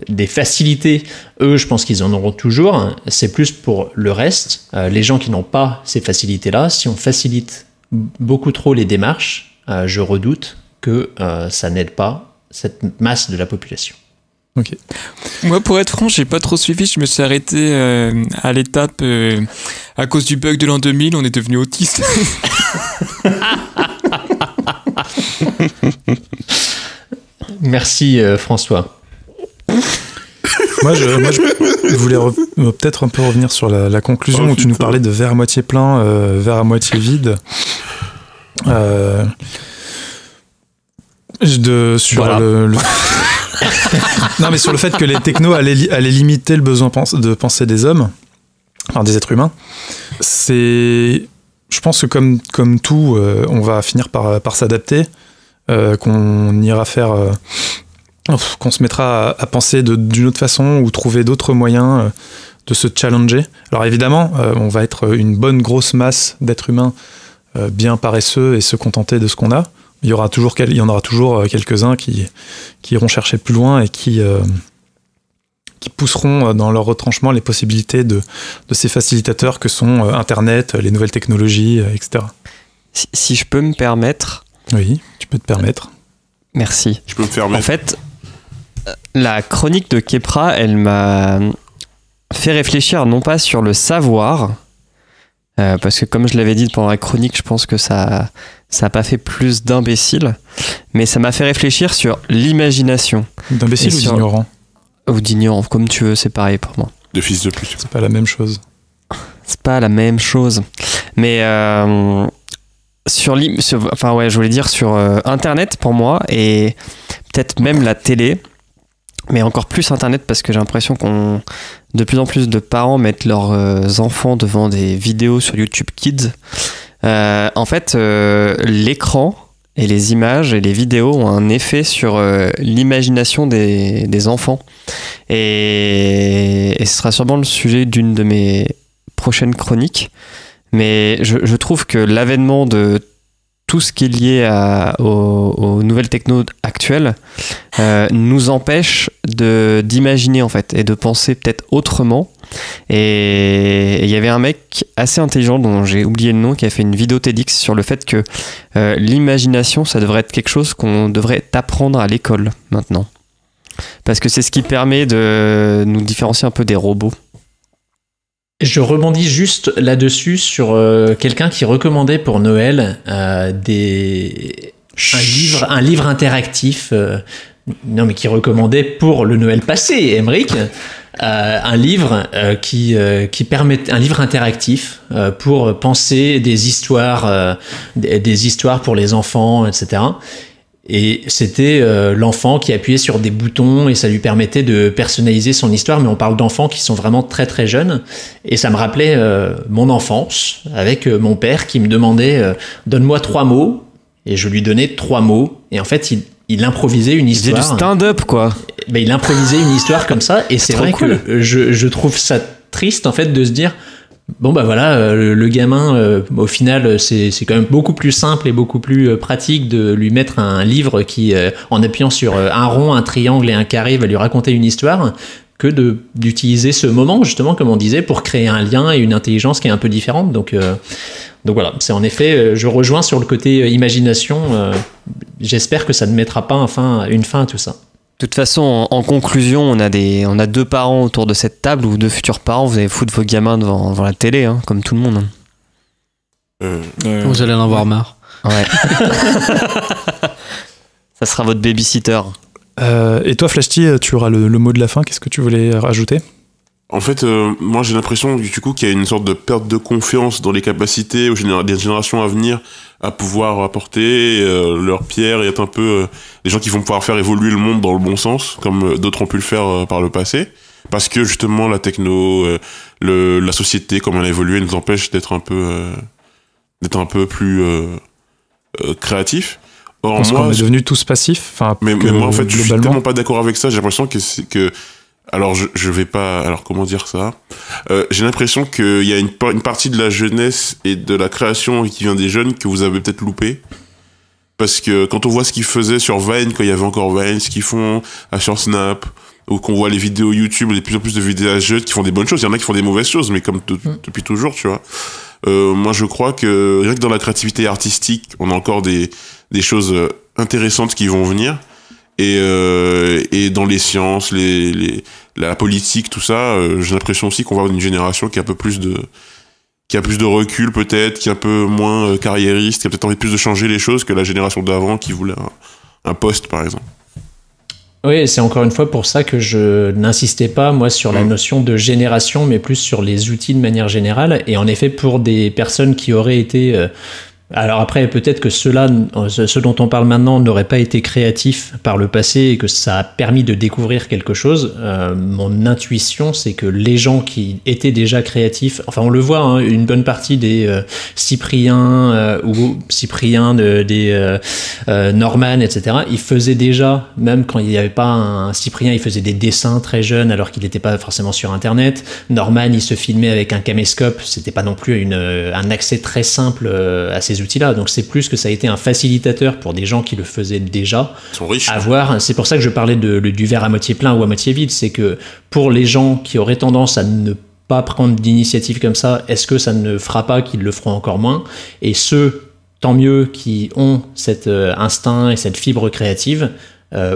des facilités, eux, je pense qu'ils en auront toujours. C'est plus pour le reste, les gens qui n'ont pas ces facilités-là. Si on facilite beaucoup trop les démarches, je redoute que ça n'aide pas cette masse de la population. Ok. Moi, pour être franc, j'ai pas trop suivi. Je me suis arrêté à l'étape à cause du bug de l'an 2000, on est devenu autiste. Merci François. Moi, je voulais peut-être un peu revenir sur la conclusion où tu nous parlais de verre à moitié plein, verre à moitié vide. Non, mais sur le fait que les technos allaient limiter le besoin de penser des hommes, enfin des êtres humains. Je pense que comme tout, on va finir par s'adapter, qu'on ira faire... qu'on se mettra à penser d'une autre façon ou trouver d'autres moyens de se challenger. Alors évidemment, on va être une bonne grosse masse d'êtres humains bien paresseux et se contenter de ce qu'on a. Il y en aura toujours quelques-uns qui iront chercher plus loin et qui pousseront dans leur retranchement les possibilités de ces facilitateurs que sont Internet, les nouvelles technologies, etc. Si je peux me permettre... Oui, tu peux te permettre. Merci. Je peux me permettre. En fait, la chronique de Kepra, elle m'a fait réfléchir non pas sur le savoir, parce que comme je l'avais dit pendant la chronique, je pense que ça n'a pas fait plus d'imbéciles, mais ça m'a fait réfléchir sur l'imagination. D'imbéciles ou d'ignorants ? Ou d'ignorants, comme tu veux, c'est pareil pour moi. De fils de pute. C'est pas la même chose. C'est pas la même chose. Mais je voulais dire sur Internet pour moi, et peut-être même la télé, mais encore plus Internet, parce que j'ai l'impression de plus en plus de parents mettent leurs enfants devant des vidéos sur YouTube Kids. En fait, l'écran et les images et les vidéos ont un effet sur l'imagination des enfants. Et ce sera sûrement le sujet d'une de mes prochaines chroniques. Mais je trouve que l'avènement de tout ce qui est lié aux nouvelles techno actuelles nous empêche d'imaginer en fait et de penser peut-être autrement. Et il y avait un mec assez intelligent dont j'ai oublié le nom qui a fait une vidéo TEDx sur le fait que l'imagination, ça devrait être quelque chose qu'on devrait apprendre à l'école maintenant, parce que c'est ce qui permet de nous différencier un peu des robots. Je rebondis juste là-dessus sur quelqu'un qui recommandait pour Noël un livre interactif. Non, mais qui recommandait pour le Noël passé, Aymeric, un livre qui permet un livre interactif pour penser des histoires pour les enfants, etc. Et c'était l'enfant qui appuyait sur des boutons et ça lui permettait de personnaliser son histoire. Mais on parle d'enfants qui sont vraiment très très jeunes. Et ça me rappelait mon enfance avec mon père qui me demandait donne-moi 3 mots. Et je lui donnais 3 mots. Et en fait, il improvisait une histoire. Il faisait du stand-up, quoi. Ben, il improvisait une histoire comme ça. Et c'est vrai cool. Que je trouve ça triste en fait de se dire... Bon bah voilà, le gamin, au final, c'est quand même beaucoup plus simple et beaucoup plus pratique de lui mettre un livre qui, en appuyant sur un rond, un triangle et un carré, va lui raconter une histoire, que d'utiliser ce moment, justement, comme on disait, pour créer un lien et une intelligence qui est un peu différente. Donc voilà, c'est en effet, je rejoins sur le côté imagination. J'espère que ça ne mettra pas une fin à tout ça. De toute façon, en conclusion, on a 2 parents autour de cette table, ou 2 futurs parents, vous allez foutre vos gamins devant la télé, hein, comme tout le monde. Vous allez en avoir marre. Ouais. Ça sera votre babysitter. Et toi, Flashty, tu auras le mot de la fin, qu'est-ce que tu voulais rajouter ? En fait, moi j'ai l'impression du coup qu'il y a une sorte de perte de confiance dans les capacités des générations à venir à pouvoir apporter leur pierre et être un peu des gens qui vont pouvoir faire évoluer le monde dans le bon sens, comme d'autres ont pu le faire par le passé. Parce que justement la techno, la société, comme elle a évolué, nous empêche d'être un peu plus créatif. Or, Parce qu'on est devenus tous passifs. Enfin, mais moi en fait je suis tellement pas d'accord avec ça. J'ai l'impression que alors je vais pas, alors comment dire ça, j'ai l'impression qu'il y a une partie de la jeunesse et de la création qui vient des jeunes que vous avez peut-être loupé. Parce que quand on voit ce qu'ils faisaient sur Vine, quand il y avait encore Vine, ce qu'ils font sur Snap, ou qu'on voit les vidéos YouTube, de plus en plus de vidéastes qui font des bonnes choses, il y en a qui font des mauvaises choses, mais comme depuis toujours, tu vois. Moi je crois que rien que dans la créativité artistique, on a encore des choses intéressantes qui vont venir. Et dans les sciences, la politique, tout ça, j'ai l'impression aussi qu'on va avoir une génération qui a un peu plus de recul peut-être, qui est un peu moins carriériste, qui a peut-être envie plus de changer les choses que la génération d'avant qui voulait un poste par exemple. Oui, c'est encore une fois pour ça que je n'insistais pas moi sur la notion de génération, mais plus sur les outils de manière générale. Et en effet, pour des personnes qui auraient été alors après, peut-être que ceux dont on parle maintenant n'auraient pas été créatifs par le passé et que ça a permis de découvrir quelque chose. Mon intuition, c'est que les gens qui étaient déjà créatifs, enfin on le voit, hein, une bonne partie des Cyprien des Norman, etc., ils faisaient déjà, même quand il n'y avait pas un Cyprien, il faisait des dessins très jeunes alors qu'il n'était pas forcément sur Internet. Norman, il se filmait avec un caméscope, c'était pas non plus un accès très simple à ces outils-là. Donc c'est plus que ça a été un facilitateur pour des gens qui le faisaient déjà. Ils sont riches. C'est pour ça que je parlais du verre à moitié plein ou à moitié vide. C'est que pour les gens qui auraient tendance à ne pas prendre d'initiative comme ça, est-ce que ça ne fera pas qu'ils le feront encore moins? Et ceux, tant mieux, qui ont cet instinct et cette fibre créative,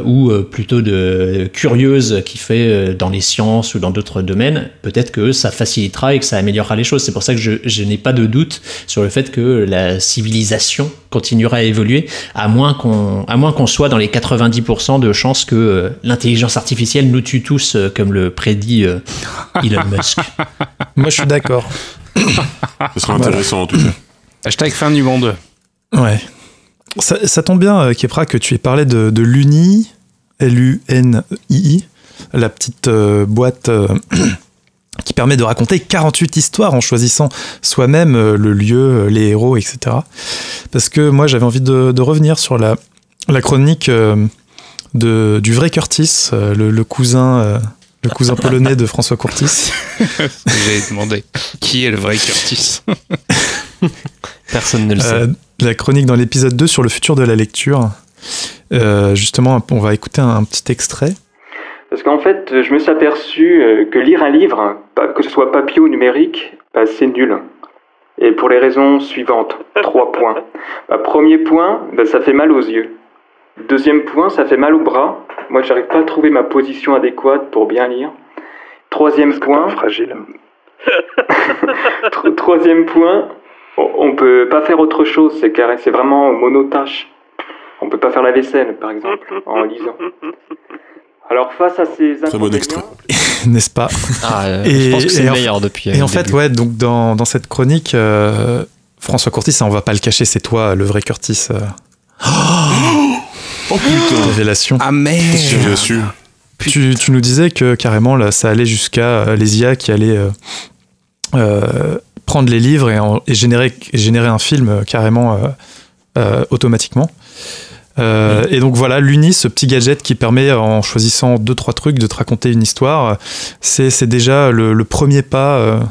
ou plutôt de curieuse qui fait dans les sciences ou dans d'autres domaines, peut-être que ça facilitera et que ça améliorera les choses. C'est pour ça que je n'ai pas de doute sur le fait que la civilisation continuera à évoluer, à moins qu'on soit dans les 90% de chances que l'intelligence artificielle nous tue tous, comme le prédit Elon Musk. Moi, je suis d'accord. Ce serait intéressant en tout cas. #fin du monde. Ouais. Ça tombe bien, Kepra, que tu aies parlé de l'UNI, LUNII, la petite boîte qui permet de raconter 48 histoires en choisissant soi-même le lieu, les héros, etc. Parce que moi, j'avais envie de revenir sur la chronique du vrai Curtis, le cousin polonais de François Courtis. J'ai demandé qui est le vrai Curtis. Personne ne le sait. La chronique dans l'épisode 2 sur le futur de la lecture. Justement, on va écouter un petit extrait. Parce qu'en fait, je me suis aperçu que lire un livre, que ce soit papier ou numérique, c'est nul. Et pour les raisons suivantes. 3 points. Premier point, ça fait mal aux yeux. Deuxième point, ça fait mal aux bras. Moi, j'arrive pas à trouver ma position adéquate pour bien lire. Troisième point... fragile. Troisième point... On peut pas faire autre chose, c'est vraiment monotâche. On peut pas faire la vaisselle, par exemple, en lisant. Alors face à ces inconvénients... Très bon extrait. N'est-ce pas? Je pense que c'est le meilleur depuis. Et en fait, ouais, donc dans cette chronique, François Courtis, on va pas le cacher, c'est toi, le vrai Curtis. Oh putain! Révélation. Ah merde! J'ai su. Tu nous disais que carrément, là, ça allait jusqu'à les IA qui allaient... prendre les livres et générer un film carrément automatiquement. Et donc voilà, l'UNI, ce petit gadget qui permet, en choisissant 2-3 trucs, de te raconter une histoire, c'est déjà le premier pas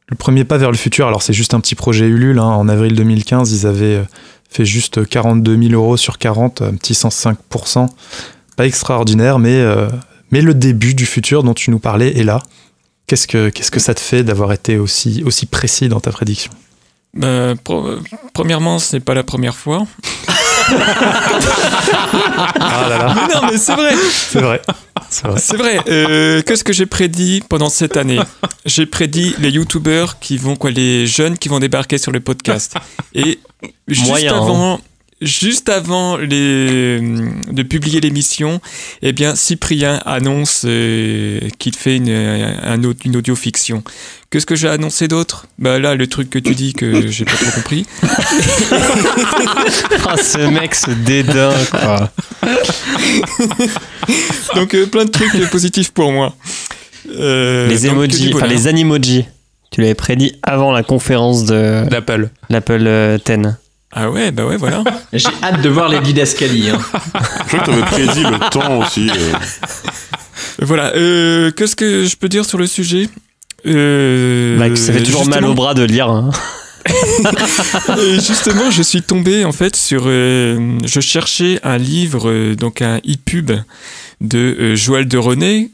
vers le futur. Alors c'est juste un petit projet Ulule, hein. En avril 2015, ils avaient fait juste 42 000 € sur 40, un petit 105%. Pas extraordinaire, mais le début du futur dont tu nous parlais est là. Qu'est-ce que ça te fait d'avoir été aussi précis dans ta prédiction? Premièrement, ce n'est pas la première fois. Ah là là. Mais non, mais c'est vrai. C'est vrai. Qu'est-ce que j'ai prédit pendant cette année? J'ai prédit les youtubeurs les jeunes qui vont débarquer sur le podcast. Et juste juste avant de publier l'émission, eh bien, Cyprien annonce qu'il fait une audio-fiction. Qu'est-ce que j'ai annoncé d'autre ? Bah là, le truc que tu dis que j'ai pas trop compris. Ce mec se dédain, quoi. Donc, plein de trucs positifs pour moi. Les emojis, enfin les animojis. Tu l'avais prédit avant la conférence d'Apple. L'Apple 10. Ah ouais, bah ouais, voilà. J'ai hâte de voir les didascalies. Hein. Je crois que t'avais prédit le temps aussi. Voilà. Qu'est-ce que je peux dire sur le sujet ? Ça fait toujours mal au bras de lire. Hein. Justement, je suis tombé en fait sur. Je cherchais un livre, donc un e-pub de Joël de Ronet,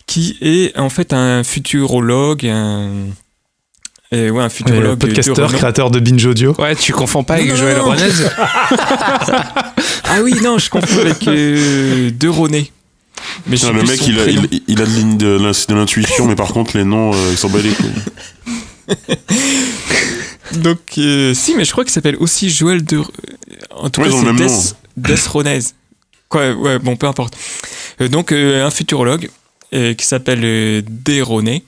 qui est en fait un futurologue, un futurologue. Podcasteur, créateur de Binge Audio. Ouais, tu confonds pas avec Joël Ronet. Ah oui, non, je confonds avec de Ronet. Mais le mec, il a de l'intuition, mais par contre, les noms, ils s'en battent les couilles. Donc, si, mais je crois qu'il s'appelle aussi Joël de. En tout cas, c'est Des Ronez. Quoi, ouais, bon, peu importe. Donc, un futurologue qui s'appelle Desronet.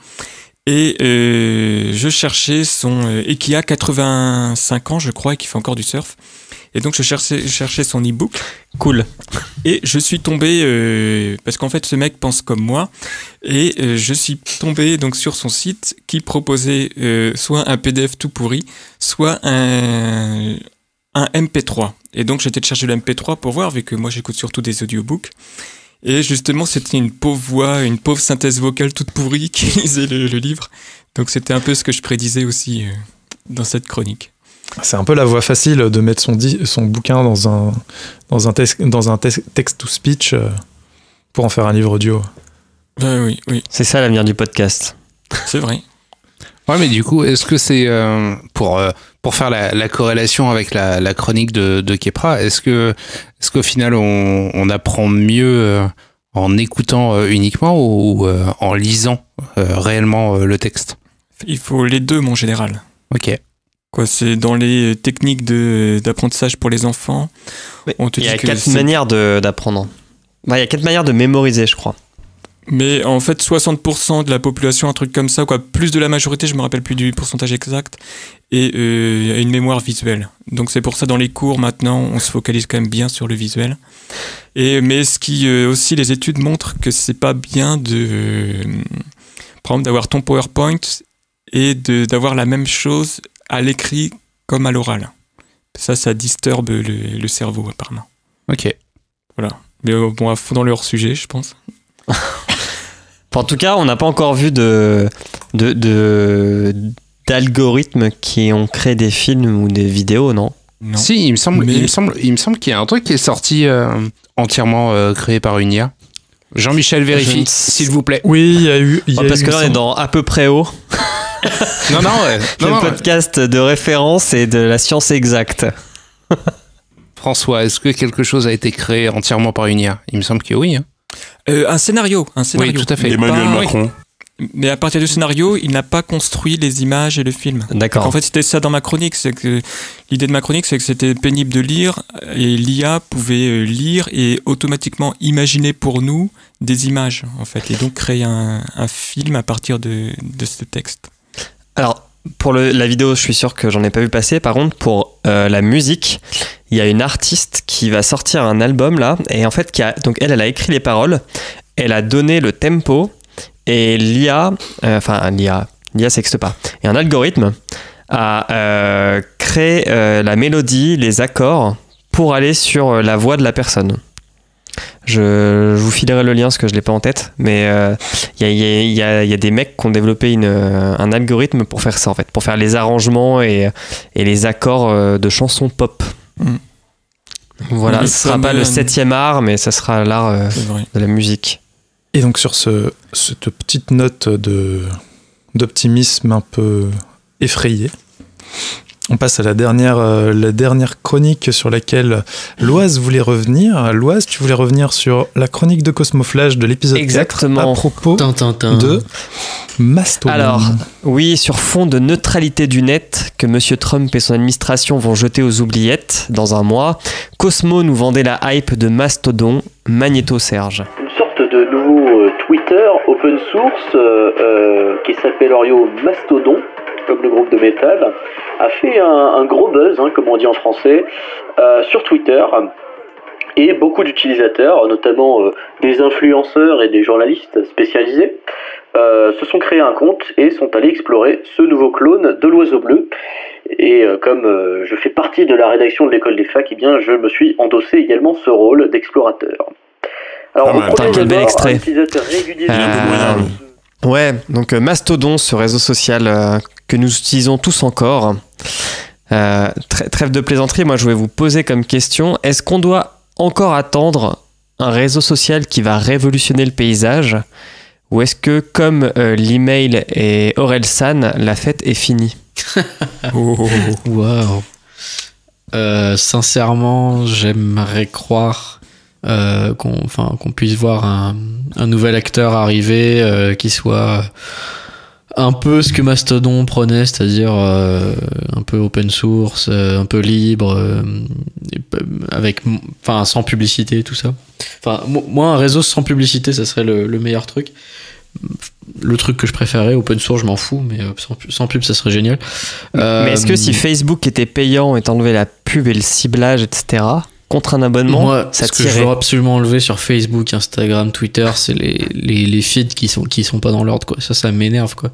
Et je cherchais et qui a 85 ans, je crois, et qui fait encore du surf. Et donc, je cherchais son e-book. Cool. Et je suis tombé, parce qu'en fait, ce mec pense comme moi, et je suis tombé donc sur son site qui proposait soit un PDF tout pourri, soit un MP3. Et donc, j'étais chercher le MP3 pour voir, vu que moi, j'écoute surtout des audiobooks. Et justement, c'était une pauvre voix, une pauvre synthèse vocale toute pourrie qui lisait le livre. Donc, c'était un peu ce que je prédisais aussi dans cette chronique. C'est un peu la voie facile de mettre son bouquin dans un text-to-speech pour en faire un livre audio. Oui. C'est ça l'avenir du podcast. C'est vrai. Ouais, mais du coup, est-ce que c'est pour faire la corrélation avec la chronique de Kepra, est-ce qu'au final on apprend mieux en écoutant uniquement ou en lisant réellement le texte ? Il faut les deux, mon général. Ok. C'est dans les techniques d'apprentissage pour les enfants. Il y a 4 manières d'apprendre. Il y a 4 manières de mémoriser, je crois. Mais en fait, 60% de la population, un truc comme ça, plus de la majorité, je me rappelle plus du pourcentage exact, et a une mémoire visuelle. Donc c'est pour ça, dans les cours, maintenant, on se focalise quand même bien sur le visuel. Mais ce qui aussi, les études montrent que c'est pas bien par exemple, d'avoir ton PowerPoint et d'avoir la même chose à l'écrit comme à l'oral. Ça disturbe le cerveau, apparemment. Ok. Voilà. Mais bon, à fond dans le hors-sujet, je pense. En tout cas, on n'a pas encore vu d'algorithmes qui ont créé des films ou des vidéos, non ? Non. Si, il me semble qu'il y a un truc qui est sorti entièrement créé par une IA. Jean-Michel vérifie, s'il vous plaît. Oui, il y a eu... parce que là, on est dans à peu près haut. Le podcast de référence et de la science exacte. François, est-ce que quelque chose a été créé entièrement par une IA ? Il me semble que oui. Hein. Un scénario. Oui, tout à fait. Emmanuel Macron. Mais à partir du scénario, il n'a pas construit les images et le film. D'accord. Donc en fait, c'était ça dans ma chronique. C'est que l'idée de ma chronique, c'est que c'était pénible de lire et l'IA pouvait lire et automatiquement imaginer pour nous des images, en fait, et donc créer un film à partir de ce texte. Alors, pour la vidéo, je suis sûr que j'en ai pas vu passer. Par contre, pour la musique, il y a une artiste qui va sortir un album là, et en fait, donc elle a écrit les paroles, elle a donné le tempo. Et l'IA s'exte pas. Et un algorithme a créé la mélodie, les accords pour aller sur la voix de la personne. Je vous filerai le lien parce que je l'ai pas en tête, mais il y a des mecs qui ont développé un algorithme pour faire ça en fait, pour faire les arrangements et les accords de chansons pop. Voilà, ce sera pas le 7e art, mais ça sera l'art de la musique. Et donc sur cette petite note d'optimisme un peu effrayé, On passe à la dernière chronique sur laquelle Loise voulait revenir. Loise, tu voulais revenir sur la chronique de Cosmoflash de l'épisode 4 à propos de Mastodon. Alors, oui, sur fond de neutralité du net que M. Trump et son administration vont jeter aux oubliettes dans un mois, Cosmo nous vendait la hype de Mastodon. Magnéto Serge. Une sorte de nouveau Twitter open source qui s'appellerait Mastodon, comme le groupe de métal, a fait un gros buzz, comme on dit en français, sur Twitter. Et beaucoup d'utilisateurs, notamment des influenceurs et des journalistes spécialisés, se sont créés un compte et sont allés explorer ce nouveau clone de l'oiseau bleu. Et comme je fais partie de la rédaction de l'école des facs, eh bien, je me suis endossé également ce rôle d'explorateur. Alors, quel bel extrait. Ouais, donc Mastodon, ce réseau social que nous utilisons tous encore. Trêve de plaisanterie, moi je voulais vous poser comme question, est-ce qu'on doit encore attendre un réseau social qui va révolutionner le paysage, ou est-ce que comme l'email et Orelsan, la fête est finie? Waouh. Sincèrement, j'aimerais croire qu'on puisse voir un nouvel acteur arriver qui soit un peu ce que Mastodon prenait, c'est-à-dire un peu open source, un peu libre, sans publicité, tout ça. Enfin, moi, un réseau sans publicité, ça serait le meilleur truc. Le truc que je préférais, open source, je m'en fous, mais sans pub, ça serait génial. Mais est-ce que si Facebook était payant et t'enlevait la pub et le ciblage, etc., contre un abonnement, moi, ça ce que je veux absolument enlever sur Facebook, Instagram, Twitter, c'est les feeds qui sont pas dans l'ordre, quoi. Ça m'énerve, quoi.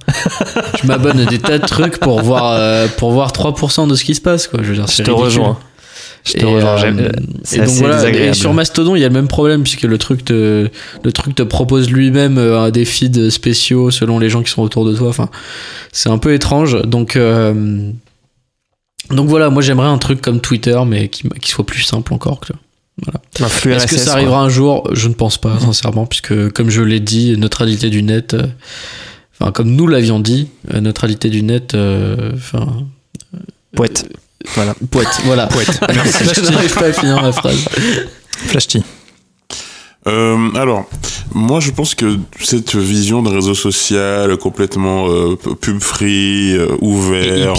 Je m'abonne à des tas de trucs pour voir 3% de ce qui se passe, quoi. Je veux dire, c'est ridicule. Je te rejoins. Et donc voilà, et sur Mastodon, il y a le même problème puisque le truc te propose lui-même des feeds spéciaux selon les gens qui sont autour de toi. Enfin, c'est un peu étrange. Donc voilà, moi j'aimerais un truc comme Twitter, mais qui soit plus simple encore. Voilà. Est-ce que ça arrivera un jour? Je ne pense pas, sincèrement, puisque comme je l'ai dit, neutralité du net, comme nous l'avions dit, neutralité du net, poète. Voilà. Poète, voilà. Poète. Merci. Je n'arrive pas à finir ma phrase. Flashty. Alors, moi je pense que cette vision d'un réseau social complètement pub-free, ouvert,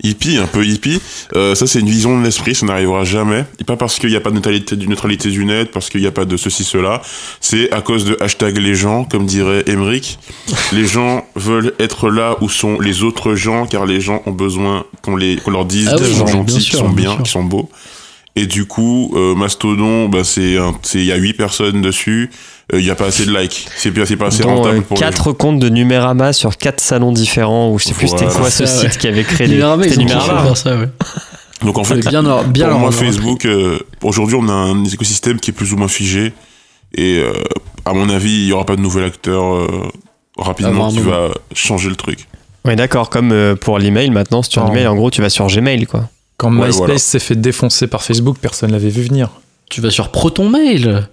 un peu hippie, ça c'est une vision de l'esprit, ça n'arrivera jamais. Et pas parce qu'il n'y a pas de neutralité du net, parce qu'il n'y a pas de ceci, cela. C'est à cause de hashtag les gens, comme dirait Emmerich. Les gens veulent être là où sont les autres gens, car les gens ont besoin qu'on leur dise qu'ils sont gentils, qu'ils sont bien, qu'ils sont beaux. Et du coup, Mastodon, il y a 8 personnes dessus, il n'y a pas assez de likes. C'est pas assez rentable pour 4 comptes de Numérama sur 4 salons différents, où je sais plus c'était quoi ce site qui avait créé Numérama, ils ont Numérama. Ça, ouais. Donc en fait, bien pour moi, Facebook, aujourd'hui, on a un écosystème qui est plus ou moins figé. Et à mon avis, il n'y aura pas de nouvel acteur rapidement qui va changer le truc. Oui, d'accord. Comme pour l'email, maintenant, si tu as un email, en gros, tu vas sur Gmail, quoi. Quand MySpace s'est fait défoncer par Facebook, personne l'avait vu venir. Tu vas sur ProtonMail.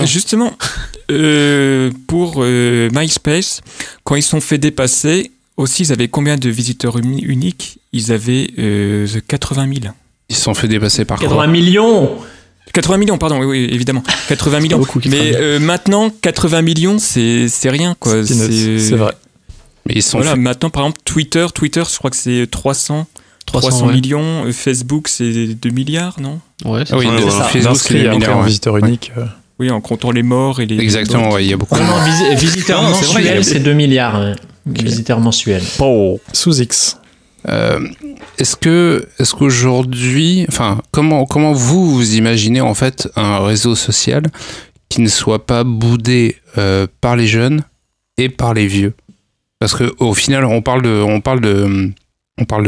Justement, pour MySpace, quand ils sont fait dépasser, aussi, ils avaient combien de visiteurs uniques? Ils avaient 80 000. Ils se sont fait dépasser par 80 millions 80 millions, pardon, oui, évidemment. 80 millions. Beaucoup, mais maintenant, 80 millions, c'est rien, quoi. C'est vrai. Mais ils sont maintenant, par exemple, Twitter, je crois que c'est 300 millions. Facebook, c'est 2 milliards, non? Ouais, c'est ça. Facebook, c'est en visiteur unique. Oui, en comptant les morts et les... Exactement, il y a beaucoup de morts. Visiteurs mensuels, c'est 2 milliards. Okay. Visiteurs mensuels. Sous X. Est-ce qu'aujourd'hui, comment vous imaginez en fait un réseau social qui ne soit pas boudé par les jeunes et par les vieux? Parce que au final, on parle de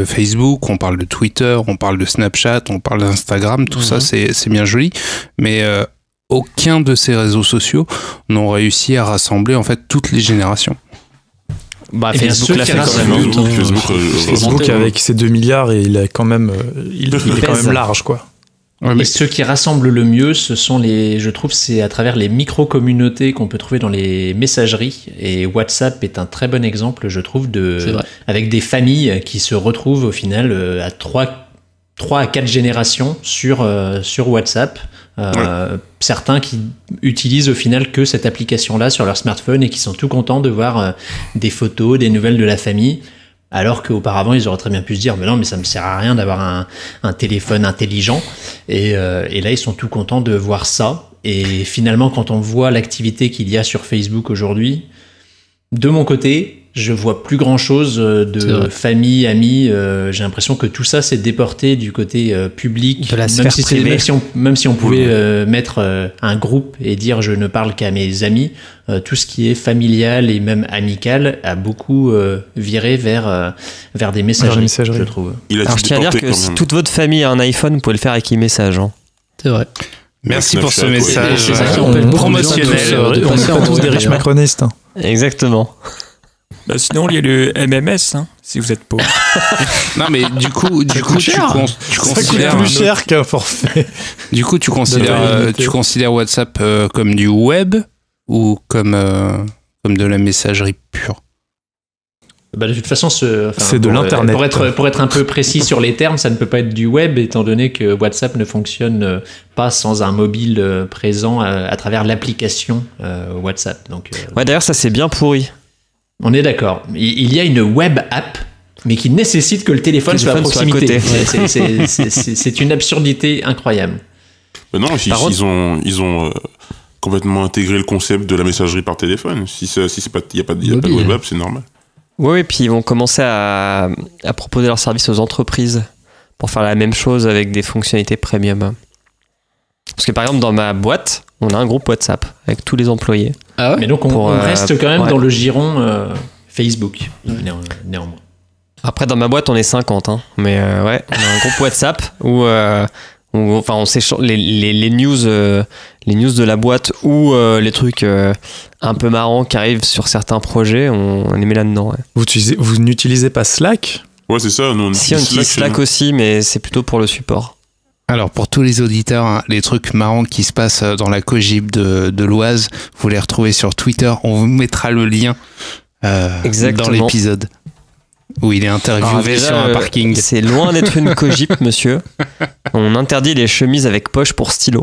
Facebook, on parle de Twitter, on parle de Snapchat, on parle d'Instagram, tout ça c'est bien joli, mais aucun de ces réseaux sociaux n'ont réussi à rassembler en fait toutes les générations. Facebook l'a fait quand même. Facebook avec ses 2 milliards, et il est quand même large, quoi. Ouais, mais ce qui rassemble le mieux, je trouve, c'est à travers les micro-communautés qu'on peut trouver dans les messageries. Et WhatsApp est un très bon exemple, je trouve, avec des familles qui se retrouvent au final à 3 à 4 générations sur WhatsApp. Certains qui utilisent au final que cette application-là sur leur smartphone et qui sont tout contents de voir des photos, des nouvelles de la famille. Alors qu'auparavant, ils auraient très bien pu se dire, mais non, mais ça me sert à rien d'avoir un téléphone intelligent. Et là, ils sont tout contents de voir ça. Et finalement, quand on voit l'activité qu'il y a sur Facebook aujourd'hui, de mon côté, je vois plus grand chose de famille, amis. J'ai l'impression que tout ça s'est déporté du côté public. De la sphère privée. Même si on pouvait mettre un groupe et dire je ne parle qu'à mes amis, tout ce qui est familial et même amical a beaucoup viré vers des messageries, je trouve. Alors je tiens à dire que si toute votre famille a un iPhone, vous pouvez le faire avec e-message. Hein. C'est vrai. Merci pour ce message promotionnel. On est tous des riches macronistes. Exactement. Bah sinon, il y a le MMS, hein, si vous êtes pauvre. Non, mais du coup, tu considères plus cher qu'un forfait. Du coup, tu considères WhatsApp comme du web ou comme de la messagerie pure? Bah de toute façon, c'est de l'internet. Pour être un peu précis sur les termes, ça ne peut pas être du web, étant donné que WhatsApp ne fonctionne pas sans un mobile présent à travers l'application WhatsApp. Donc, ouais, d'ailleurs, ça c'est bien pourri. On est d'accord. Il y a une web app, mais qui nécessite que le téléphone soit à proximité. C'est une absurdité incroyable. Mais non, ils ont complètement intégré le concept de la messagerie par téléphone. Si il n'y a pas de web app, c'est normal. Oui, et puis ils vont commencer à proposer leurs services aux entreprises pour faire la même chose avec des fonctionnalités premium. Parce que par exemple, dans ma boîte, on a un groupe WhatsApp avec tous les employés. Ah ouais. Mais donc on reste quand même dans le giron Facebook, néanmoins. Après, dans ma boîte, on est 50, hein. Mais ouais, on a un groupe WhatsApp où on s'échange les news de la boîte ou les trucs un peu marrants qui arrivent sur certains projets, on les met là-dedans. Ouais. Vous n'utilisez pas Slack? Ouais, c'est ça. Nous, on utilise Slack aussi, mais c'est plutôt pour le support. Alors, pour tous les auditeurs, hein, les trucs marrants qui se passent dans la Cogip de l'Oise, vous les retrouvez sur Twitter. On vous mettra le lien dans l'épisode où il est interviewé sur un parking. C'est loin d'être une Cogip, monsieur. On interdit les chemises avec poche pour stylo.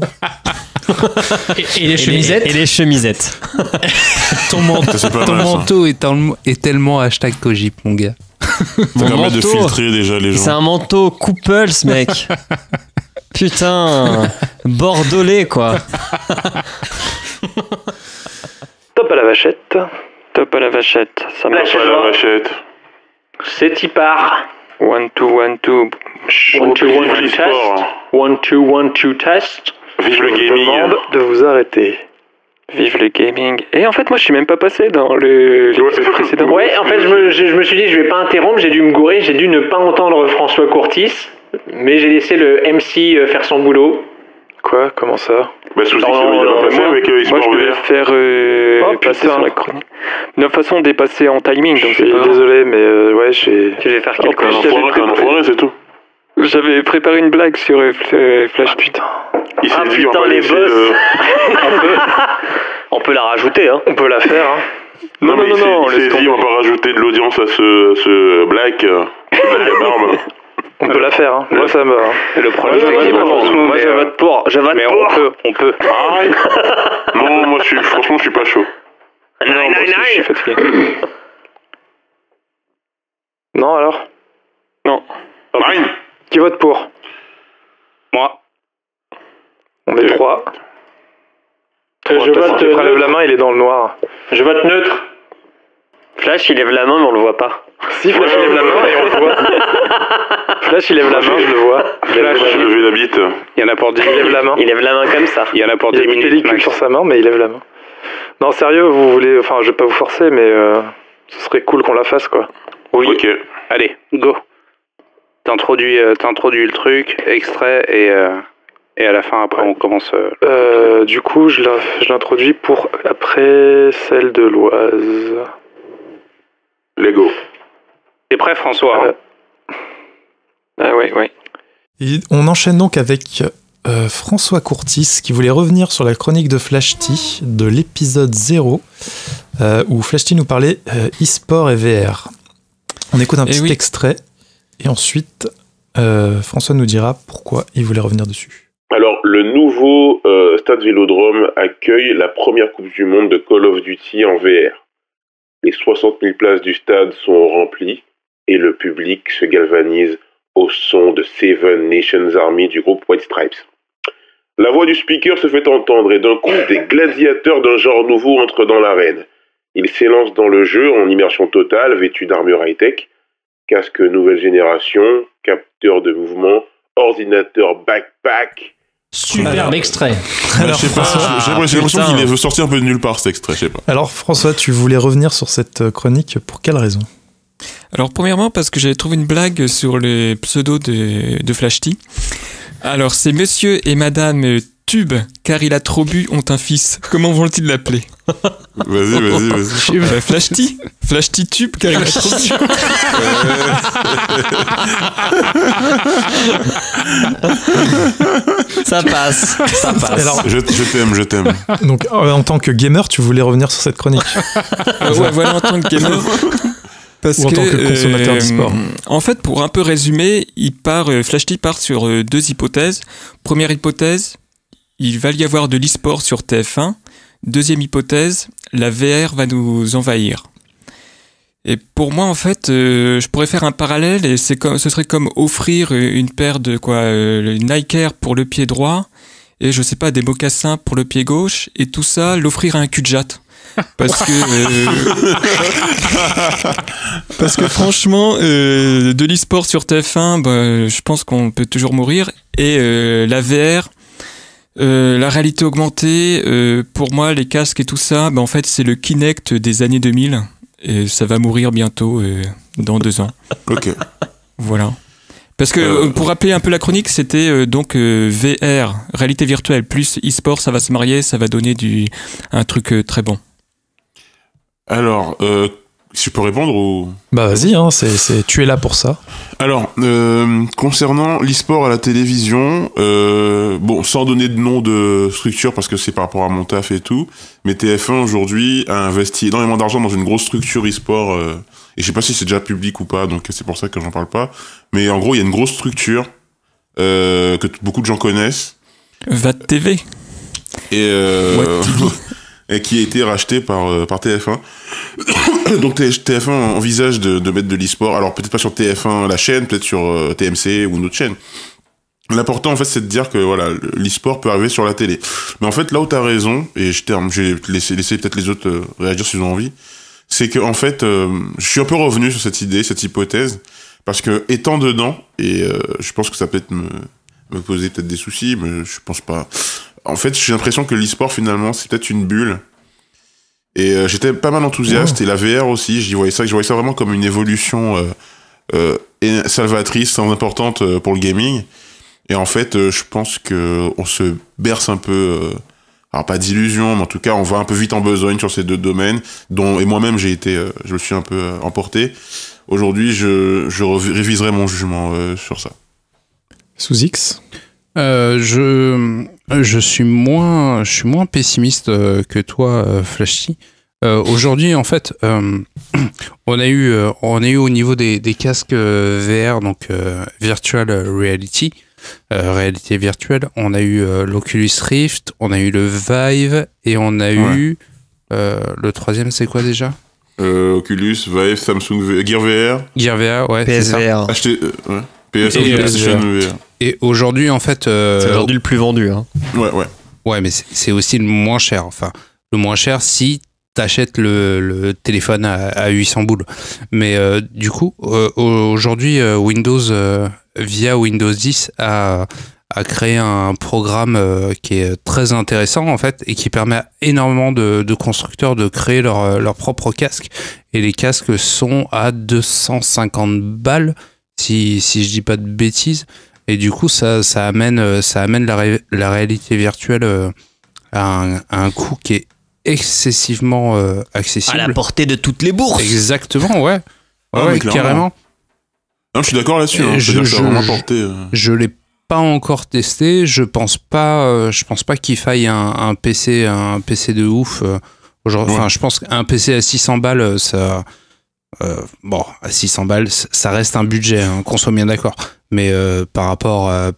Et les chemisettes. Et les chemisettes. Ton manteau est tellement hashtag Cogip, mon gars. Ça permet de filtrer déjà les gens. C'est un manteau Couples, mec. Putain, bordelais, quoi. Top à la vachette. Top à la vachette. Ça marche. Top à la vachette. C'est y part. 1, 2, 1, 2. 1, 2, 1, 2, test. 1, 2, 1, 2, test. Vive le gaming. Je vous demande de vous arrêter. Vive le gaming. Et en fait, moi, je suis même pas passé dans l'épisode précédent. Ouais, en fait, je me suis dit, je vais pas interrompre, j'ai dû me gourer, j'ai dû ne pas entendre François Courtis, mais j'ai laissé le MC faire son boulot. Quoi? Comment ça? Bah, souci, c'est pas passé avec moi, je vais faire passer sur la chronique. De toute façon, dépasser en timing, donc c'est pas... Désolé, mais ouais, j'ai... Tu vais faire quelque chose. Un enfoiré, c'est tout. J'avais préparé une blague sur Flash. Putain. Putain, les boss. On peut la rajouter, hein. On peut la faire, hein. Non, il s'est dit, on va pas rajouter de l'audience à ce black. On peut la faire, hein. Moi, ça me va. Hein. Le problème, c'est qu'il moi, je vote pour. Mais on peut. Non, moi, franchement, je suis pas chaud. Non, je suis fatigué. Non, alors? Non. Marine. Qui vote pour? Moi. On est 3. Je vote neutre. Lève la main, il est dans le noir. Je vote neutre. Flash, il lève la main, mais on le voit pas. Si, Flash, il lève la main et on le voit. Flash, il lève la main, je le vois. Flash, j'ai levé la bite. Il y en a pour 10 minutes. Il lève la main. Il lève la main comme ça. Il y en a pour 10 minutes. Il y a une pellicule sur sa main, mais il lève la main. Non, sérieux, vous voulez... Enfin, je vais pas vous forcer, mais ce serait cool qu'on la fasse, quoi. Oui. Ok. Allez, go. T'introduis le truc, extrait, et à la fin, après, on commence... Du coup, je l'introduis pour après celle de l'Oise. Lego. T'es prêt, François? Ah ouais. Et on enchaîne donc avec François Courtis qui voulait revenir sur la chronique de Flash-T de l'épisode 0 où Flash-T nous parlait e-sport et VR. On écoute un petit extrait et ensuite François nous dira pourquoi il voulait revenir dessus. Alors, le nouveau stade Vélodrome accueille la première Coupe du Monde de Call of Duty en VR. Les 60 000 places du stade sont remplies et le public se galvanise au son de Seven Nations Army du groupe White Stripes. La voix du speaker se fait entendre et d'un coup, des gladiateurs d'un genre nouveau entrent dans l'arène. Ils s'élancent dans le jeu en immersion totale, vêtus d'armure high-tech, casque nouvelle génération, capteur de mouvement, ordinateur backpack. Superbe extrait. Alors, je sais pas, j'ai l'impression qu'il veut sortir un peu de nulle part cet extrait, je sais pas. Alors François, tu voulais revenir sur cette chronique pour quelle raison ? Alors premièrement parce que j'avais trouvé une blague sur les pseudos de Flash-T. Alors c'est Monsieur et Madame Tube, car il a trop bu, ont un fils. Comment vont-ils l'appeler ? Vas-y. Flash-T. Flash-T Tube, car il a trop bu. Ça passe. Alors, je t'aime. Donc en tant que gamer, tu voulais revenir sur cette chronique. Ouais, voilà, en tant que gamer. Ou en tant que consommateur d'e-sport. En fait, pour un peu résumer, Flash-T part sur deux hypothèses. Première hypothèse, il va y avoir de l'e-sport sur TF1. Deuxième hypothèse, la VR va nous envahir. Et pour moi, en fait, je pourrais faire un parallèle et ce serait comme offrir une paire de Nike Air pour le pied droit et je sais pas, des mocassins pour le pied gauche et tout ça, l'offrir à un cul-de-jatte. Parce que franchement, de l'e-sport sur TF1, je pense qu'on peut toujours mourir. Et la VR, la réalité augmentée, pour moi, les casques et tout ça, en fait, c'est le Kinect des années 2000. Et ça va mourir bientôt, dans 2 ans. Ok. Voilà. Parce que, pour rappeler un peu la chronique, c'était donc VR, réalité virtuelle, plus e-sport, ça va se marier, ça va donner un truc très bon. Alors, si je peux répondre ou... Bah vas-y, hein, tu es là pour ça. Alors, concernant l'e-sport à la télévision, sans donner de nom de structure parce que c'est par rapport à mon taf et tout, mais TF1 aujourd'hui a investi énormément d'argent dans une grosse structure e-sport, et je sais pas si c'est déjà public ou pas, donc c'est pour ça que j'en parle pas, mais en gros il y a une grosse structure que beaucoup de gens connaissent. VAT TV. Et qui a été racheté par TF1. Donc TF1 envisage de mettre de l'e-sport, alors peut-être pas sur TF1 la chaîne, peut-être sur TMC ou une autre chaîne. L'important en fait c'est de dire que voilà, l'e-sport peut arriver sur la télé. Mais en fait là où t'as raison, et je vais laisser peut-être les autres réagir s'ils ont envie, c'est que en fait je suis un peu revenu sur cette idée, cette hypothèse, parce que étant dedans, et je pense que ça peut-être me poser peut-être des soucis, mais je pense pas. En fait, j'ai l'impression que l'e-sport, finalement, c'est peut-être une bulle. Et j'étais pas mal enthousiaste. Et la VR aussi, je voyais ça vraiment comme une évolution salvatrice, très importante pour le gaming. Et en fait, je pense qu'on se berce un peu... alors, pas d'illusion, mais en tout cas, on va un peu vite en besogne sur ces deux domaines. Et moi-même, je me suis un peu emporté. Aujourd'hui, je réviserai mon jugement sur ça. Sous X je suis moins pessimiste que toi, Flash-T. Aujourd'hui, en fait, on a eu au niveau des casques VR, donc Virtual Reality, réalité virtuelle, on a eu l'Oculus Rift, on a eu le Vive et on a eu le troisième, c'est quoi déjà ? Oculus, Vive, Samsung Gear VR. Gear VR, ouais. PSVR. PlayStation VR. Et aujourd'hui, en fait... c'est aujourd'hui le plus vendu. Hein. Ouais. Ouais, mais c'est aussi le moins cher. Enfin, le moins cher si t'achètes le téléphone à 800 boules. Mais du coup, aujourd'hui, Windows, via Windows 10, a créé un programme qui est très intéressant, en fait, et qui permet à énormément de constructeurs de créer leur propre casque. Et les casques sont à 250 balles, si je dis pas de bêtises. Et du coup, ça amène la réalité virtuelle à un coût qui est excessivement accessible. À la portée de toutes les bourses. Exactement, ouais. Ouais, carrément. Non, je suis d'accord là-dessus. Hein. Je l'ai pas encore testé. Je pense pas qu'il faille un PC de ouf. Aujourd'hui, enfin, je pense qu'un PC à 600 balles, ça, à 600 balles, ça reste un budget, hein, qu'on soit bien d'accord. Mais par rapport à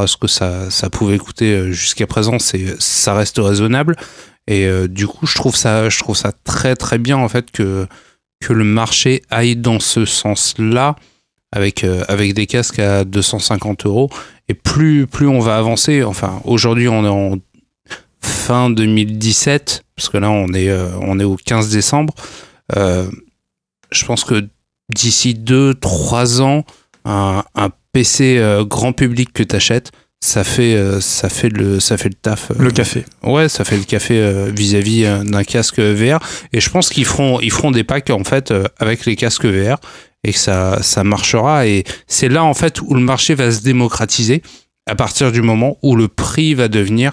ce que ça pouvait coûter jusqu'à présent, ça reste raisonnable. Et du coup, je trouve ça très très bien en fait que le marché aille dans ce sens-là, avec des casques à 250 €. Et plus on va avancer, enfin aujourd'hui on est en fin 2017, parce que là on est au 15 décembre, je pense que d'ici 2-3 ans, un PC grand public que t'achètes, ça fait le taf. Le café. Ouais, ça fait le café vis-à-vis d'un casque VR. Et je pense qu'ils feront des packs en fait avec les casques VR et que ça marchera. Et c'est là en fait où le marché va se démocratiser à partir du moment où le prix va devenir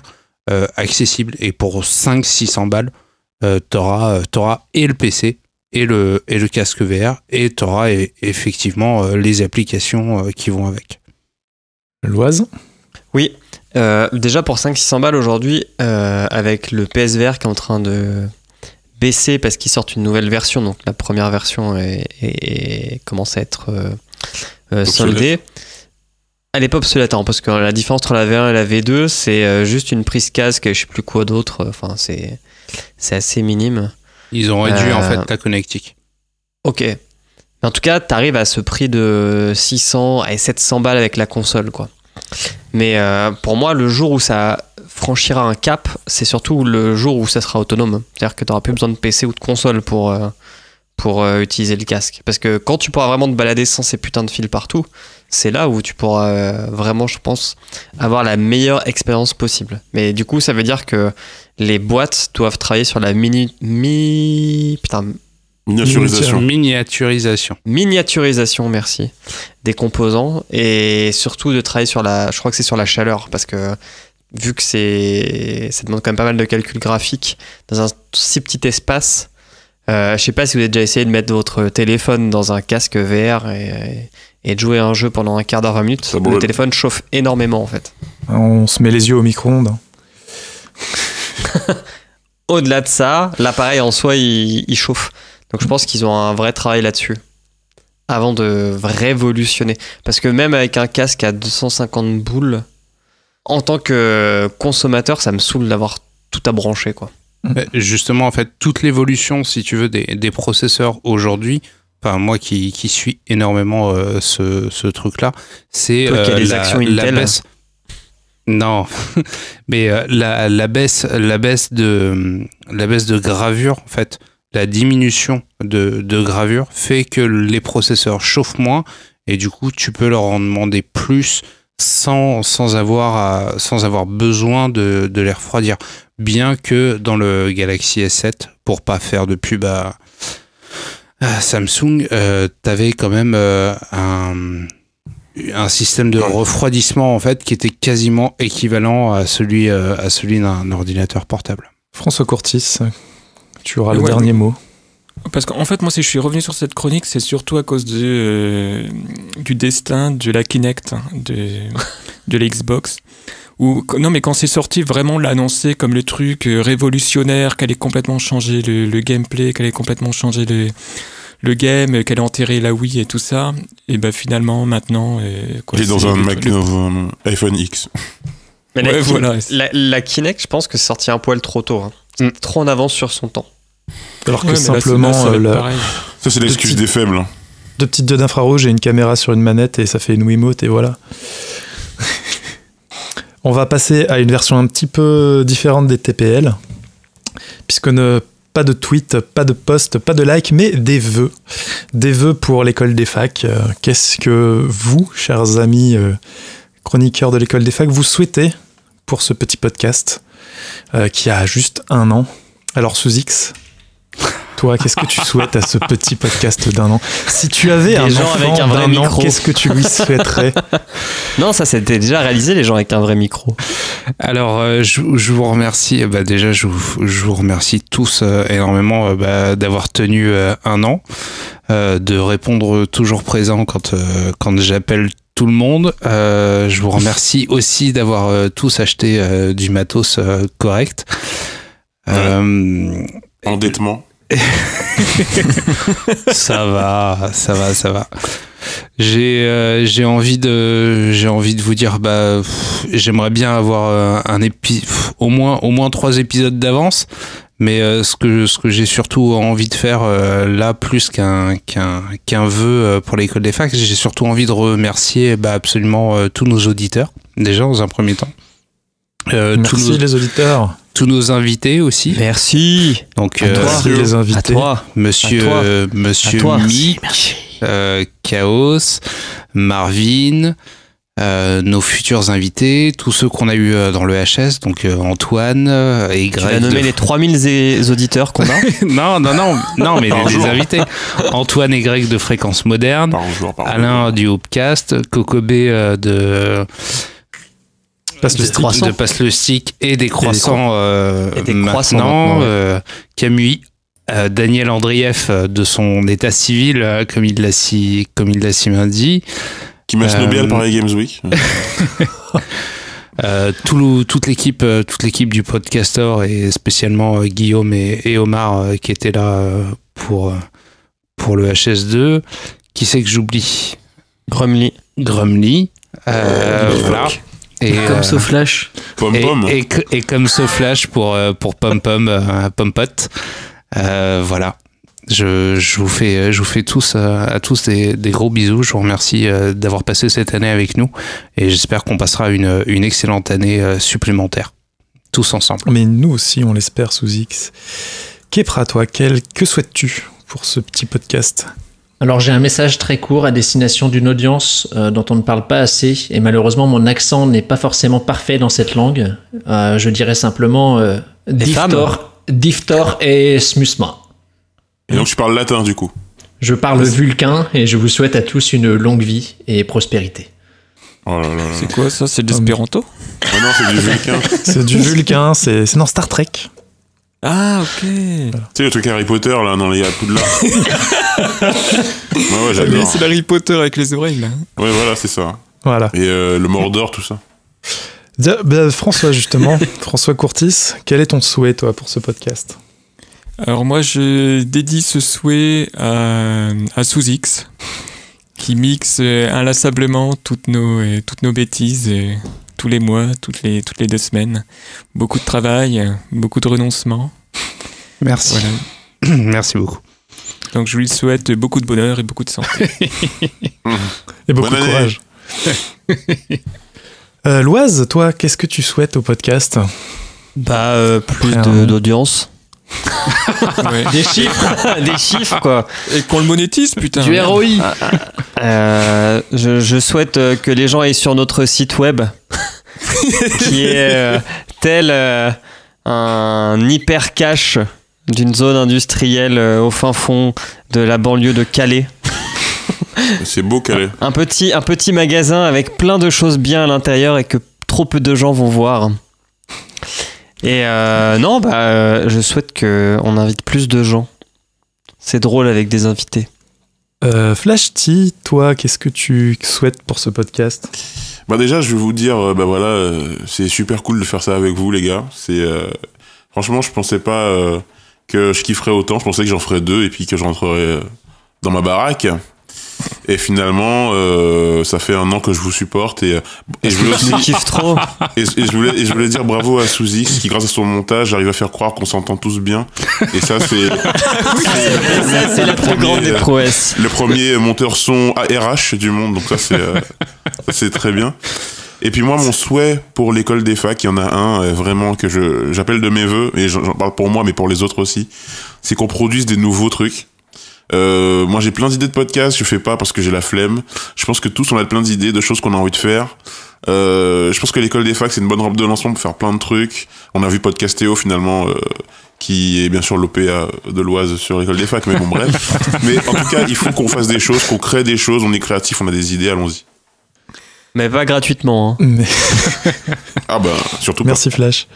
accessible. Et pour 500-600 balles, t'auras et le PC et le casque VR et t'auras effectivement les applications qui vont avec. Loise ? Oui, déjà pour 500-600 balles aujourd'hui, avec le PSVR qui est en train de baisser parce qu'ils sortent une nouvelle version, donc la première version commence à être soldée. Elle est pas obsolète, hein, parce que la différence entre la V1 et la V2, c'est juste une prise casque et je sais plus quoi d'autre, enfin c'est assez minime. Ils ont réduit en fait ta connectique. Ok. Mais en tout cas, t'arrives à ce prix de 600 à 700 balles avec la console, quoi. Mais pour moi, le jour où ça franchira un cap, c'est surtout le jour où ça sera autonome. C'est-à-dire que tu n'auras plus besoin de PC ou de console pour utiliser le casque. Parce que quand tu pourras vraiment te balader sans ces putains de fils partout, c'est là où tu pourras vraiment, je pense, avoir la meilleure expérience possible. Mais du coup, ça veut dire que les boîtes doivent travailler sur la miniaturisation, merci, des composants, et surtout de travailler sur je crois que c'est sur la chaleur, parce que vu que ça demande quand même pas mal de calculs graphiques dans un si petit espace. Je sais pas si vous avez déjà essayé de mettre votre téléphone dans un casque VR et de jouer à un jeu pendant un quart d'heure, 20 minutes. Le téléphone chauffe énormément en fait. On se met les yeux au micro-ondes. Au-delà de ça, l'appareil en soi il chauffe. Donc je pense qu'ils ont un vrai travail là-dessus avant de révolutionner. Parce que même avec un casque à 250 boules, en tant que consommateur, ça me saoule d'avoir tout à brancher, quoi. Justement, en fait, toute l'évolution, si tu veux, des processeurs aujourd'hui, enfin moi qui suis énormément ce truc-là, c'est la baisse. Non, mais la baisse de gravure, en fait. La diminution de gravure fait que les processeurs chauffent moins et du coup tu peux leur en demander plus sans avoir besoin de les refroidir. Bien que dans le Galaxy S7, pour pas faire de pub à Samsung, t'avais quand même un système de refroidissement en fait qui était quasiment équivalent à celui d'un ordinateur portable. François Courtis, tu auras le dernier mot. Parce qu'en fait, moi, si je suis revenu sur cette chronique, c'est surtout à cause du destin de la Kinect, de l'Xbox. Non, mais quand c'est sorti, vraiment l'annoncer comme le truc révolutionnaire, qu'elle ait complètement changé le gameplay, qu'elle ait complètement changé le game, qu'elle a enterré la Wii et tout ça. Et ben finalement, maintenant... il est dans un iPhone X. Mais la Kinect, je pense que c'est sorti un poil trop tôt. Hein. C'était trop en avance sur son temps. Alors que simplement... ça, c'est l'excuse des faibles. Hein. 2 petites yeux d'infrarouge et une caméra sur une manette et ça fait une Wiimote et voilà. On va passer à une version un petit peu différente des TPL. Puisque pas de tweet, pas de post, pas de like, mais des vœux. Des vœux pour l'école des facs. Qu'est-ce que vous, chers amis chroniqueurs de l'école des facs, vous souhaitez pour ce petit podcast qui a juste 1 an? Alors, Sous-X, toi, qu'est-ce que tu souhaites à ce petit podcast d'1 an? Si tu avais un enfant avec un vrai micro, qu'est-ce que tu lui souhaiterais? Non, ça c'était déjà réalisé, les gens avec un vrai micro. Alors, je vous remercie. Déjà, je vous remercie tous énormément d'avoir tenu 1 an, de répondre toujours présent quand j'appelle tout le monde. Je vous remercie aussi d'avoir tous acheté du matos correct. Endettement. Ça va. J'ai envie de vous dire, j'aimerais bien avoir au moins 3 épisodes d'avance. Mais ce que j'ai surtout envie de faire là, plus qu'un vœu pour l'école des facs, j'ai surtout envie de remercier absolument tous nos auditeurs, déjà dans un premier temps. Merci les auditeurs. Tous nos invités aussi. Merci. Donc, merci les invités. À toi, monsieur Mick, Chaos, Marvin, nos futurs invités, tous ceux qu'on a eu dans le HS, donc Antoine et Greg. Tu vas nommer les 3000 auditeurs qu'on a. non, mais les invités. Antoine et Greg de Fréquence Moderne, Alain du Hoopcast, Kokobé de Passe le stick et des croissants maintenant. Camus, Daniel Andrieff de son état civil, comme il l'a si bien dit. Qui m'a snobé à Paris Games Week. Toute l'équipe du Podcastor et spécialement Guillaume et Omar qui étaient là pour le HS2. Qui c'est que j'oublie? Grumly. Voilà. Et comme SoFlash. Et comme SoFlash pour Pompot. Voilà. Je vous fais tous à tous des gros bisous. Je vous remercie d'avoir passé cette année avec nous et j'espère qu'on passera une excellente année supplémentaire tous ensemble. Mais nous aussi, on l'espère sous X. Kepra, toi, que souhaites-tu pour ce petit podcast? Alors j'ai un message très court à destination d'une audience dont on ne parle pas assez et malheureusement mon accent n'est pas forcément parfait dans cette langue. Je dirais simplement Diftor et Smusma. Et donc tu parles latin du coup? Je parle vulcain et je vous souhaite à tous une longue vie et prospérité. Oh là là. C'est quoi ça? C'est de l'espéranto? Non, c'est du vulcain. C'est du vulcain, c'est dans Star Trek. Ah, ok. Tu sais, le truc Harry Potter, là, dans les Poudlard. Ouais, j'adore. C'est l'Harry Potter avec les oreilles, là. Ouais, voilà, c'est ça. Voilà. Et le Mordor, tout ça. François, justement, François Courtis, quel est ton souhait, toi, pour ce podcast? Alors, moi, je dédie ce souhait à Sous-X, qui mixe inlassablement toutes nos bêtises, tous les mois, toutes les 2 semaines. Beaucoup de travail, beaucoup de renoncements. Merci. Voilà. Merci beaucoup. Donc je lui souhaite beaucoup de bonheur et beaucoup de santé. Et beaucoup de courage. Loise, toi, qu'est-ce que tu souhaites au podcast? Plus d'audience. Ouais. Des chiffres quoi. Et qu'on le monétise, putain. Du ROI. Je souhaite que les gens aillent sur notre site web qui est tel un hyper cache d'une zone industrielle au fin fond de la banlieue de Calais. C'est beau Calais. Un petit magasin avec plein de choses bien à l'intérieur et que trop peu de gens vont voir. Et je souhaite qu'on invite plus de gens. C'est drôle avec des invités. Flash T, toi, qu'est-ce que tu souhaites pour ce podcast? Déjà, je vais vous dire, c'est super cool de faire ça avec vous, les gars. Franchement, je pensais pas que je kifferais autant. Je pensais que j'en ferais 2 et puis que je rentrerais dans ma baraque. Et finalement, ça fait 1 an que je vous supporte et je voulais aussi kiffe trop. Et je voulais dire bravo à Sous-X qui, grâce à son montage, arrive à faire croire qu'on s'entend tous bien. Et ça, c'est la plus grande des prouesses. Le premier monteur son RH du monde. Donc ça, c'est très bien. Et puis moi, mon souhait pour l'école des facs, il y en a un vraiment que j'appelle de mes vœux, et j'en parle pour moi, mais pour les autres aussi, c'est qu'on produise des nouveaux trucs. Moi j'ai plein d'idées de podcasts, je fais pas parce que j'ai la flemme. Je pense que tous on a plein d'idées, de choses qu'on a envie de faire. Je pense que l'école des facs c'est une bonne rampe de lancement pour faire plein de trucs. On a vu Podcastéo finalement, qui est bien sûr l'OPA de l'Oise sur l'école des facs, mais bon bref. Mais en tout cas il faut qu'on fasse des choses, qu'on crée des choses, on est créatif, on a des idées, allons-y. Mais pas gratuitement. Hein. Mais... Ah bah, surtout Merci pas. Flash.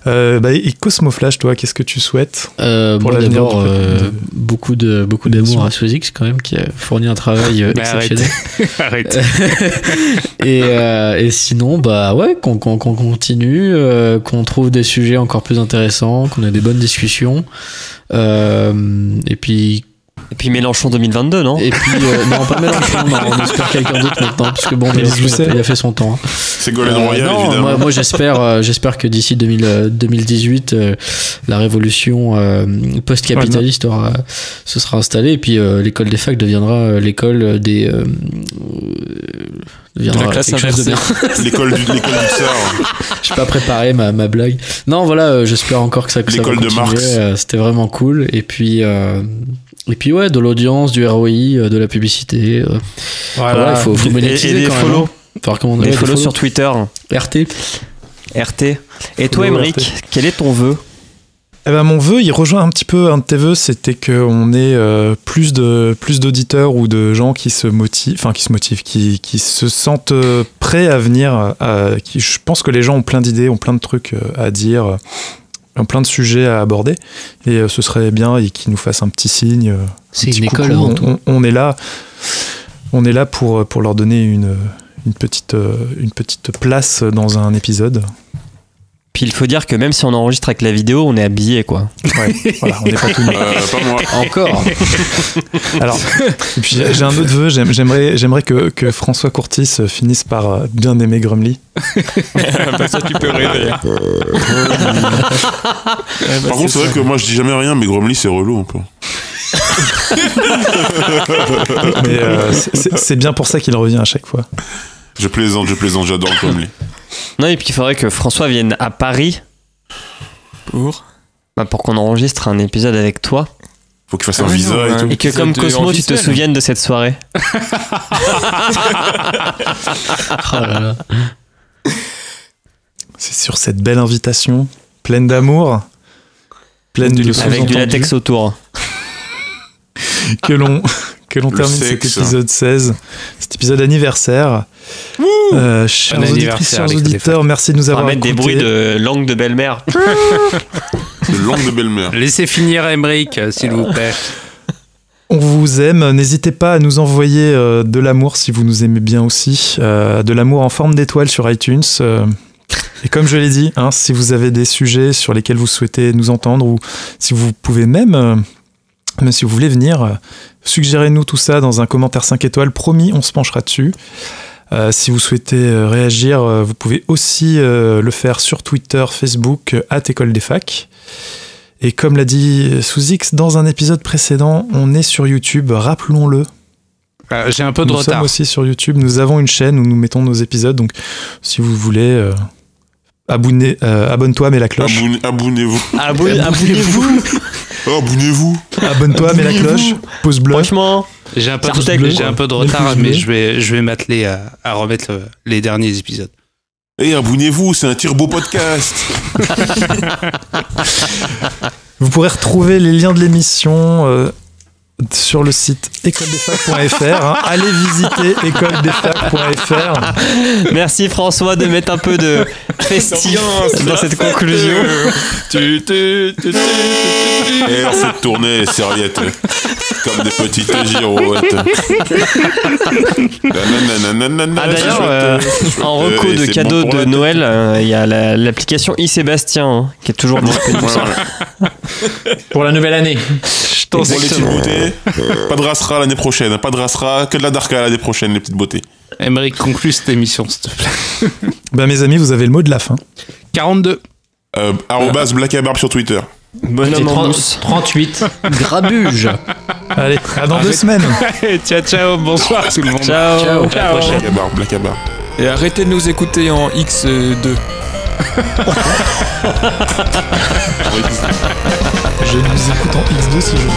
Et Cosmo Flash, toi, qu'est-ce que tu souhates pour l'avenir beaucoup d'amour à Sozix quand même, qui a fourni un travail exceptionnel. Arrête. Et sinon, bah ouais, qu'on continue, qu'on trouve des sujets encore plus intéressants, qu'on ait des bonnes discussions. Et puis Mélenchon 2022, non? Et puis non, pas Mélenchon, non, on espère quelqu'un d'autre maintenant, parce que bon, il a fait son temps. Hein. Ségolène Royal, non, évidemment. Moi j'espère que d'ici 2018, la révolution post-capitaliste se sera installée, et puis l'école des facs deviendra l'école des... de la classe inversée. L'école du tsar. Je n'ai pas préparé ma blague. Non, voilà, j'espère encore que ça va continuer. De Marx. C'était vraiment cool. Et puis ouais, de l'audience, du ROI, de la publicité. Voilà, il faut monétiser et des follow. Des follow sur Twitter. RT. Et toi, Émeric, quel est ton vœu? Eh ben, mon vœu, il rejoint un petit peu un de tes vœux, c'était qu'on ait plus d'auditeurs ou de gens qui se sentent prêts à venir. Je pense que les gens ont plein d'idées, ont plein de trucs à dire, ont plein de sujets à aborder, et ce serait bien qu'ils nous fassent un petit signe. C'est une école avant tout. On est là pour leur donner une petite place dans un épisode. Puis il faut dire que même si on enregistre avec la vidéo, on est habillé, quoi. Ouais, voilà, on n'est pas tout nu. Pas moi. Encore. Alors, et puis j'ai un autre vœu, j'aimerais que François Courtis finisse par bien aimer Grumly. Bah ça, tu peux rêver. Par contre, c'est vrai que moi, je dis jamais rien, mais Grumly, c'est relou un peu. Mais c'est bien pour ça qu'il revient à chaque fois. Je plaisante, j'adore Grumly. Non, et puis il faudrait que François vienne à Paris pour qu'on enregistre un épisode avec toi. Faut qu'il fasse un visa et tout. Et que comme Cosmo, tu te souviennes de cette soirée. Oh là là. C'est sur cette belle invitation, pleine d'amour, pleine de avec du latex autour. que l'on termine cet épisode 16, cet épisode anniversaire. Chers auditrices, chers auditeurs, merci de nous avoir écoutés. On va mettre des bruits de langue de belle-mère. De langue de belle-mère. Laissez finir Émeric, s'il vous plaît. On vous aime, n'hésitez pas à nous envoyer de l'amour si vous nous aimez bien aussi, de l'amour en forme d'étoile sur iTunes. Et comme je l'ai dit, si vous avez des sujets sur lesquels vous souhaitez nous entendre, ou si vous pouvez même si vous voulez venir, suggérez-nous tout ça dans un commentaire 5 étoiles, promis, on se penchera dessus. Si vous souhaitez réagir, vous pouvez aussi le faire sur Twitter, Facebook, @écoledesfacs. Et comme l'a dit Sozix dans un épisode précédent, on est sur YouTube, rappelons-le. J'ai un peu de retard. Nous sommes aussi sur YouTube, nous avons une chaîne où nous mettons nos épisodes, donc si vous voulez... abonne-toi, mets la cloche. Abonnez-vous. Abonnez-vous. Abonnez-vous. Abonne-toi, mets la cloche. Pouce bleu. Franchement, j'ai un peu de retard, mais je vais m'atteler à remettre les derniers épisodes. Et abonnez-vous, c'est un turbo podcast. Vous pourrez retrouver les liens de l'émission sur le site écoledesfacs.fr. Allez visiter écoledesfacs.fr. Merci François de mettre un peu de festif dans cette conclusion. Et on fait tourner les serviettes comme des petites girouettes. D'ailleurs, en reco de cadeau de Noël, il y a l'application iSébastien qui est toujours disponible. Pour la nouvelle année. Pour les petites beautés, pas de Rasra l'année prochaine, pas de Rasra, que de la Darka l'année prochaine, les petites beautés. Émeric, conclue cette émission, s'il te plaît. Mes amis, vous avez le mot de la fin. 42. @blackabarbe sur Twitter. Bonhomme en mousse. 38. Grabuge. Allez, à dans 2 semaines. Ciao, bonsoir tout le monde. Ciao. Blackabarbe. Et arrêtez de nous écouter en X2. Je nous écoute en X2 si je veux.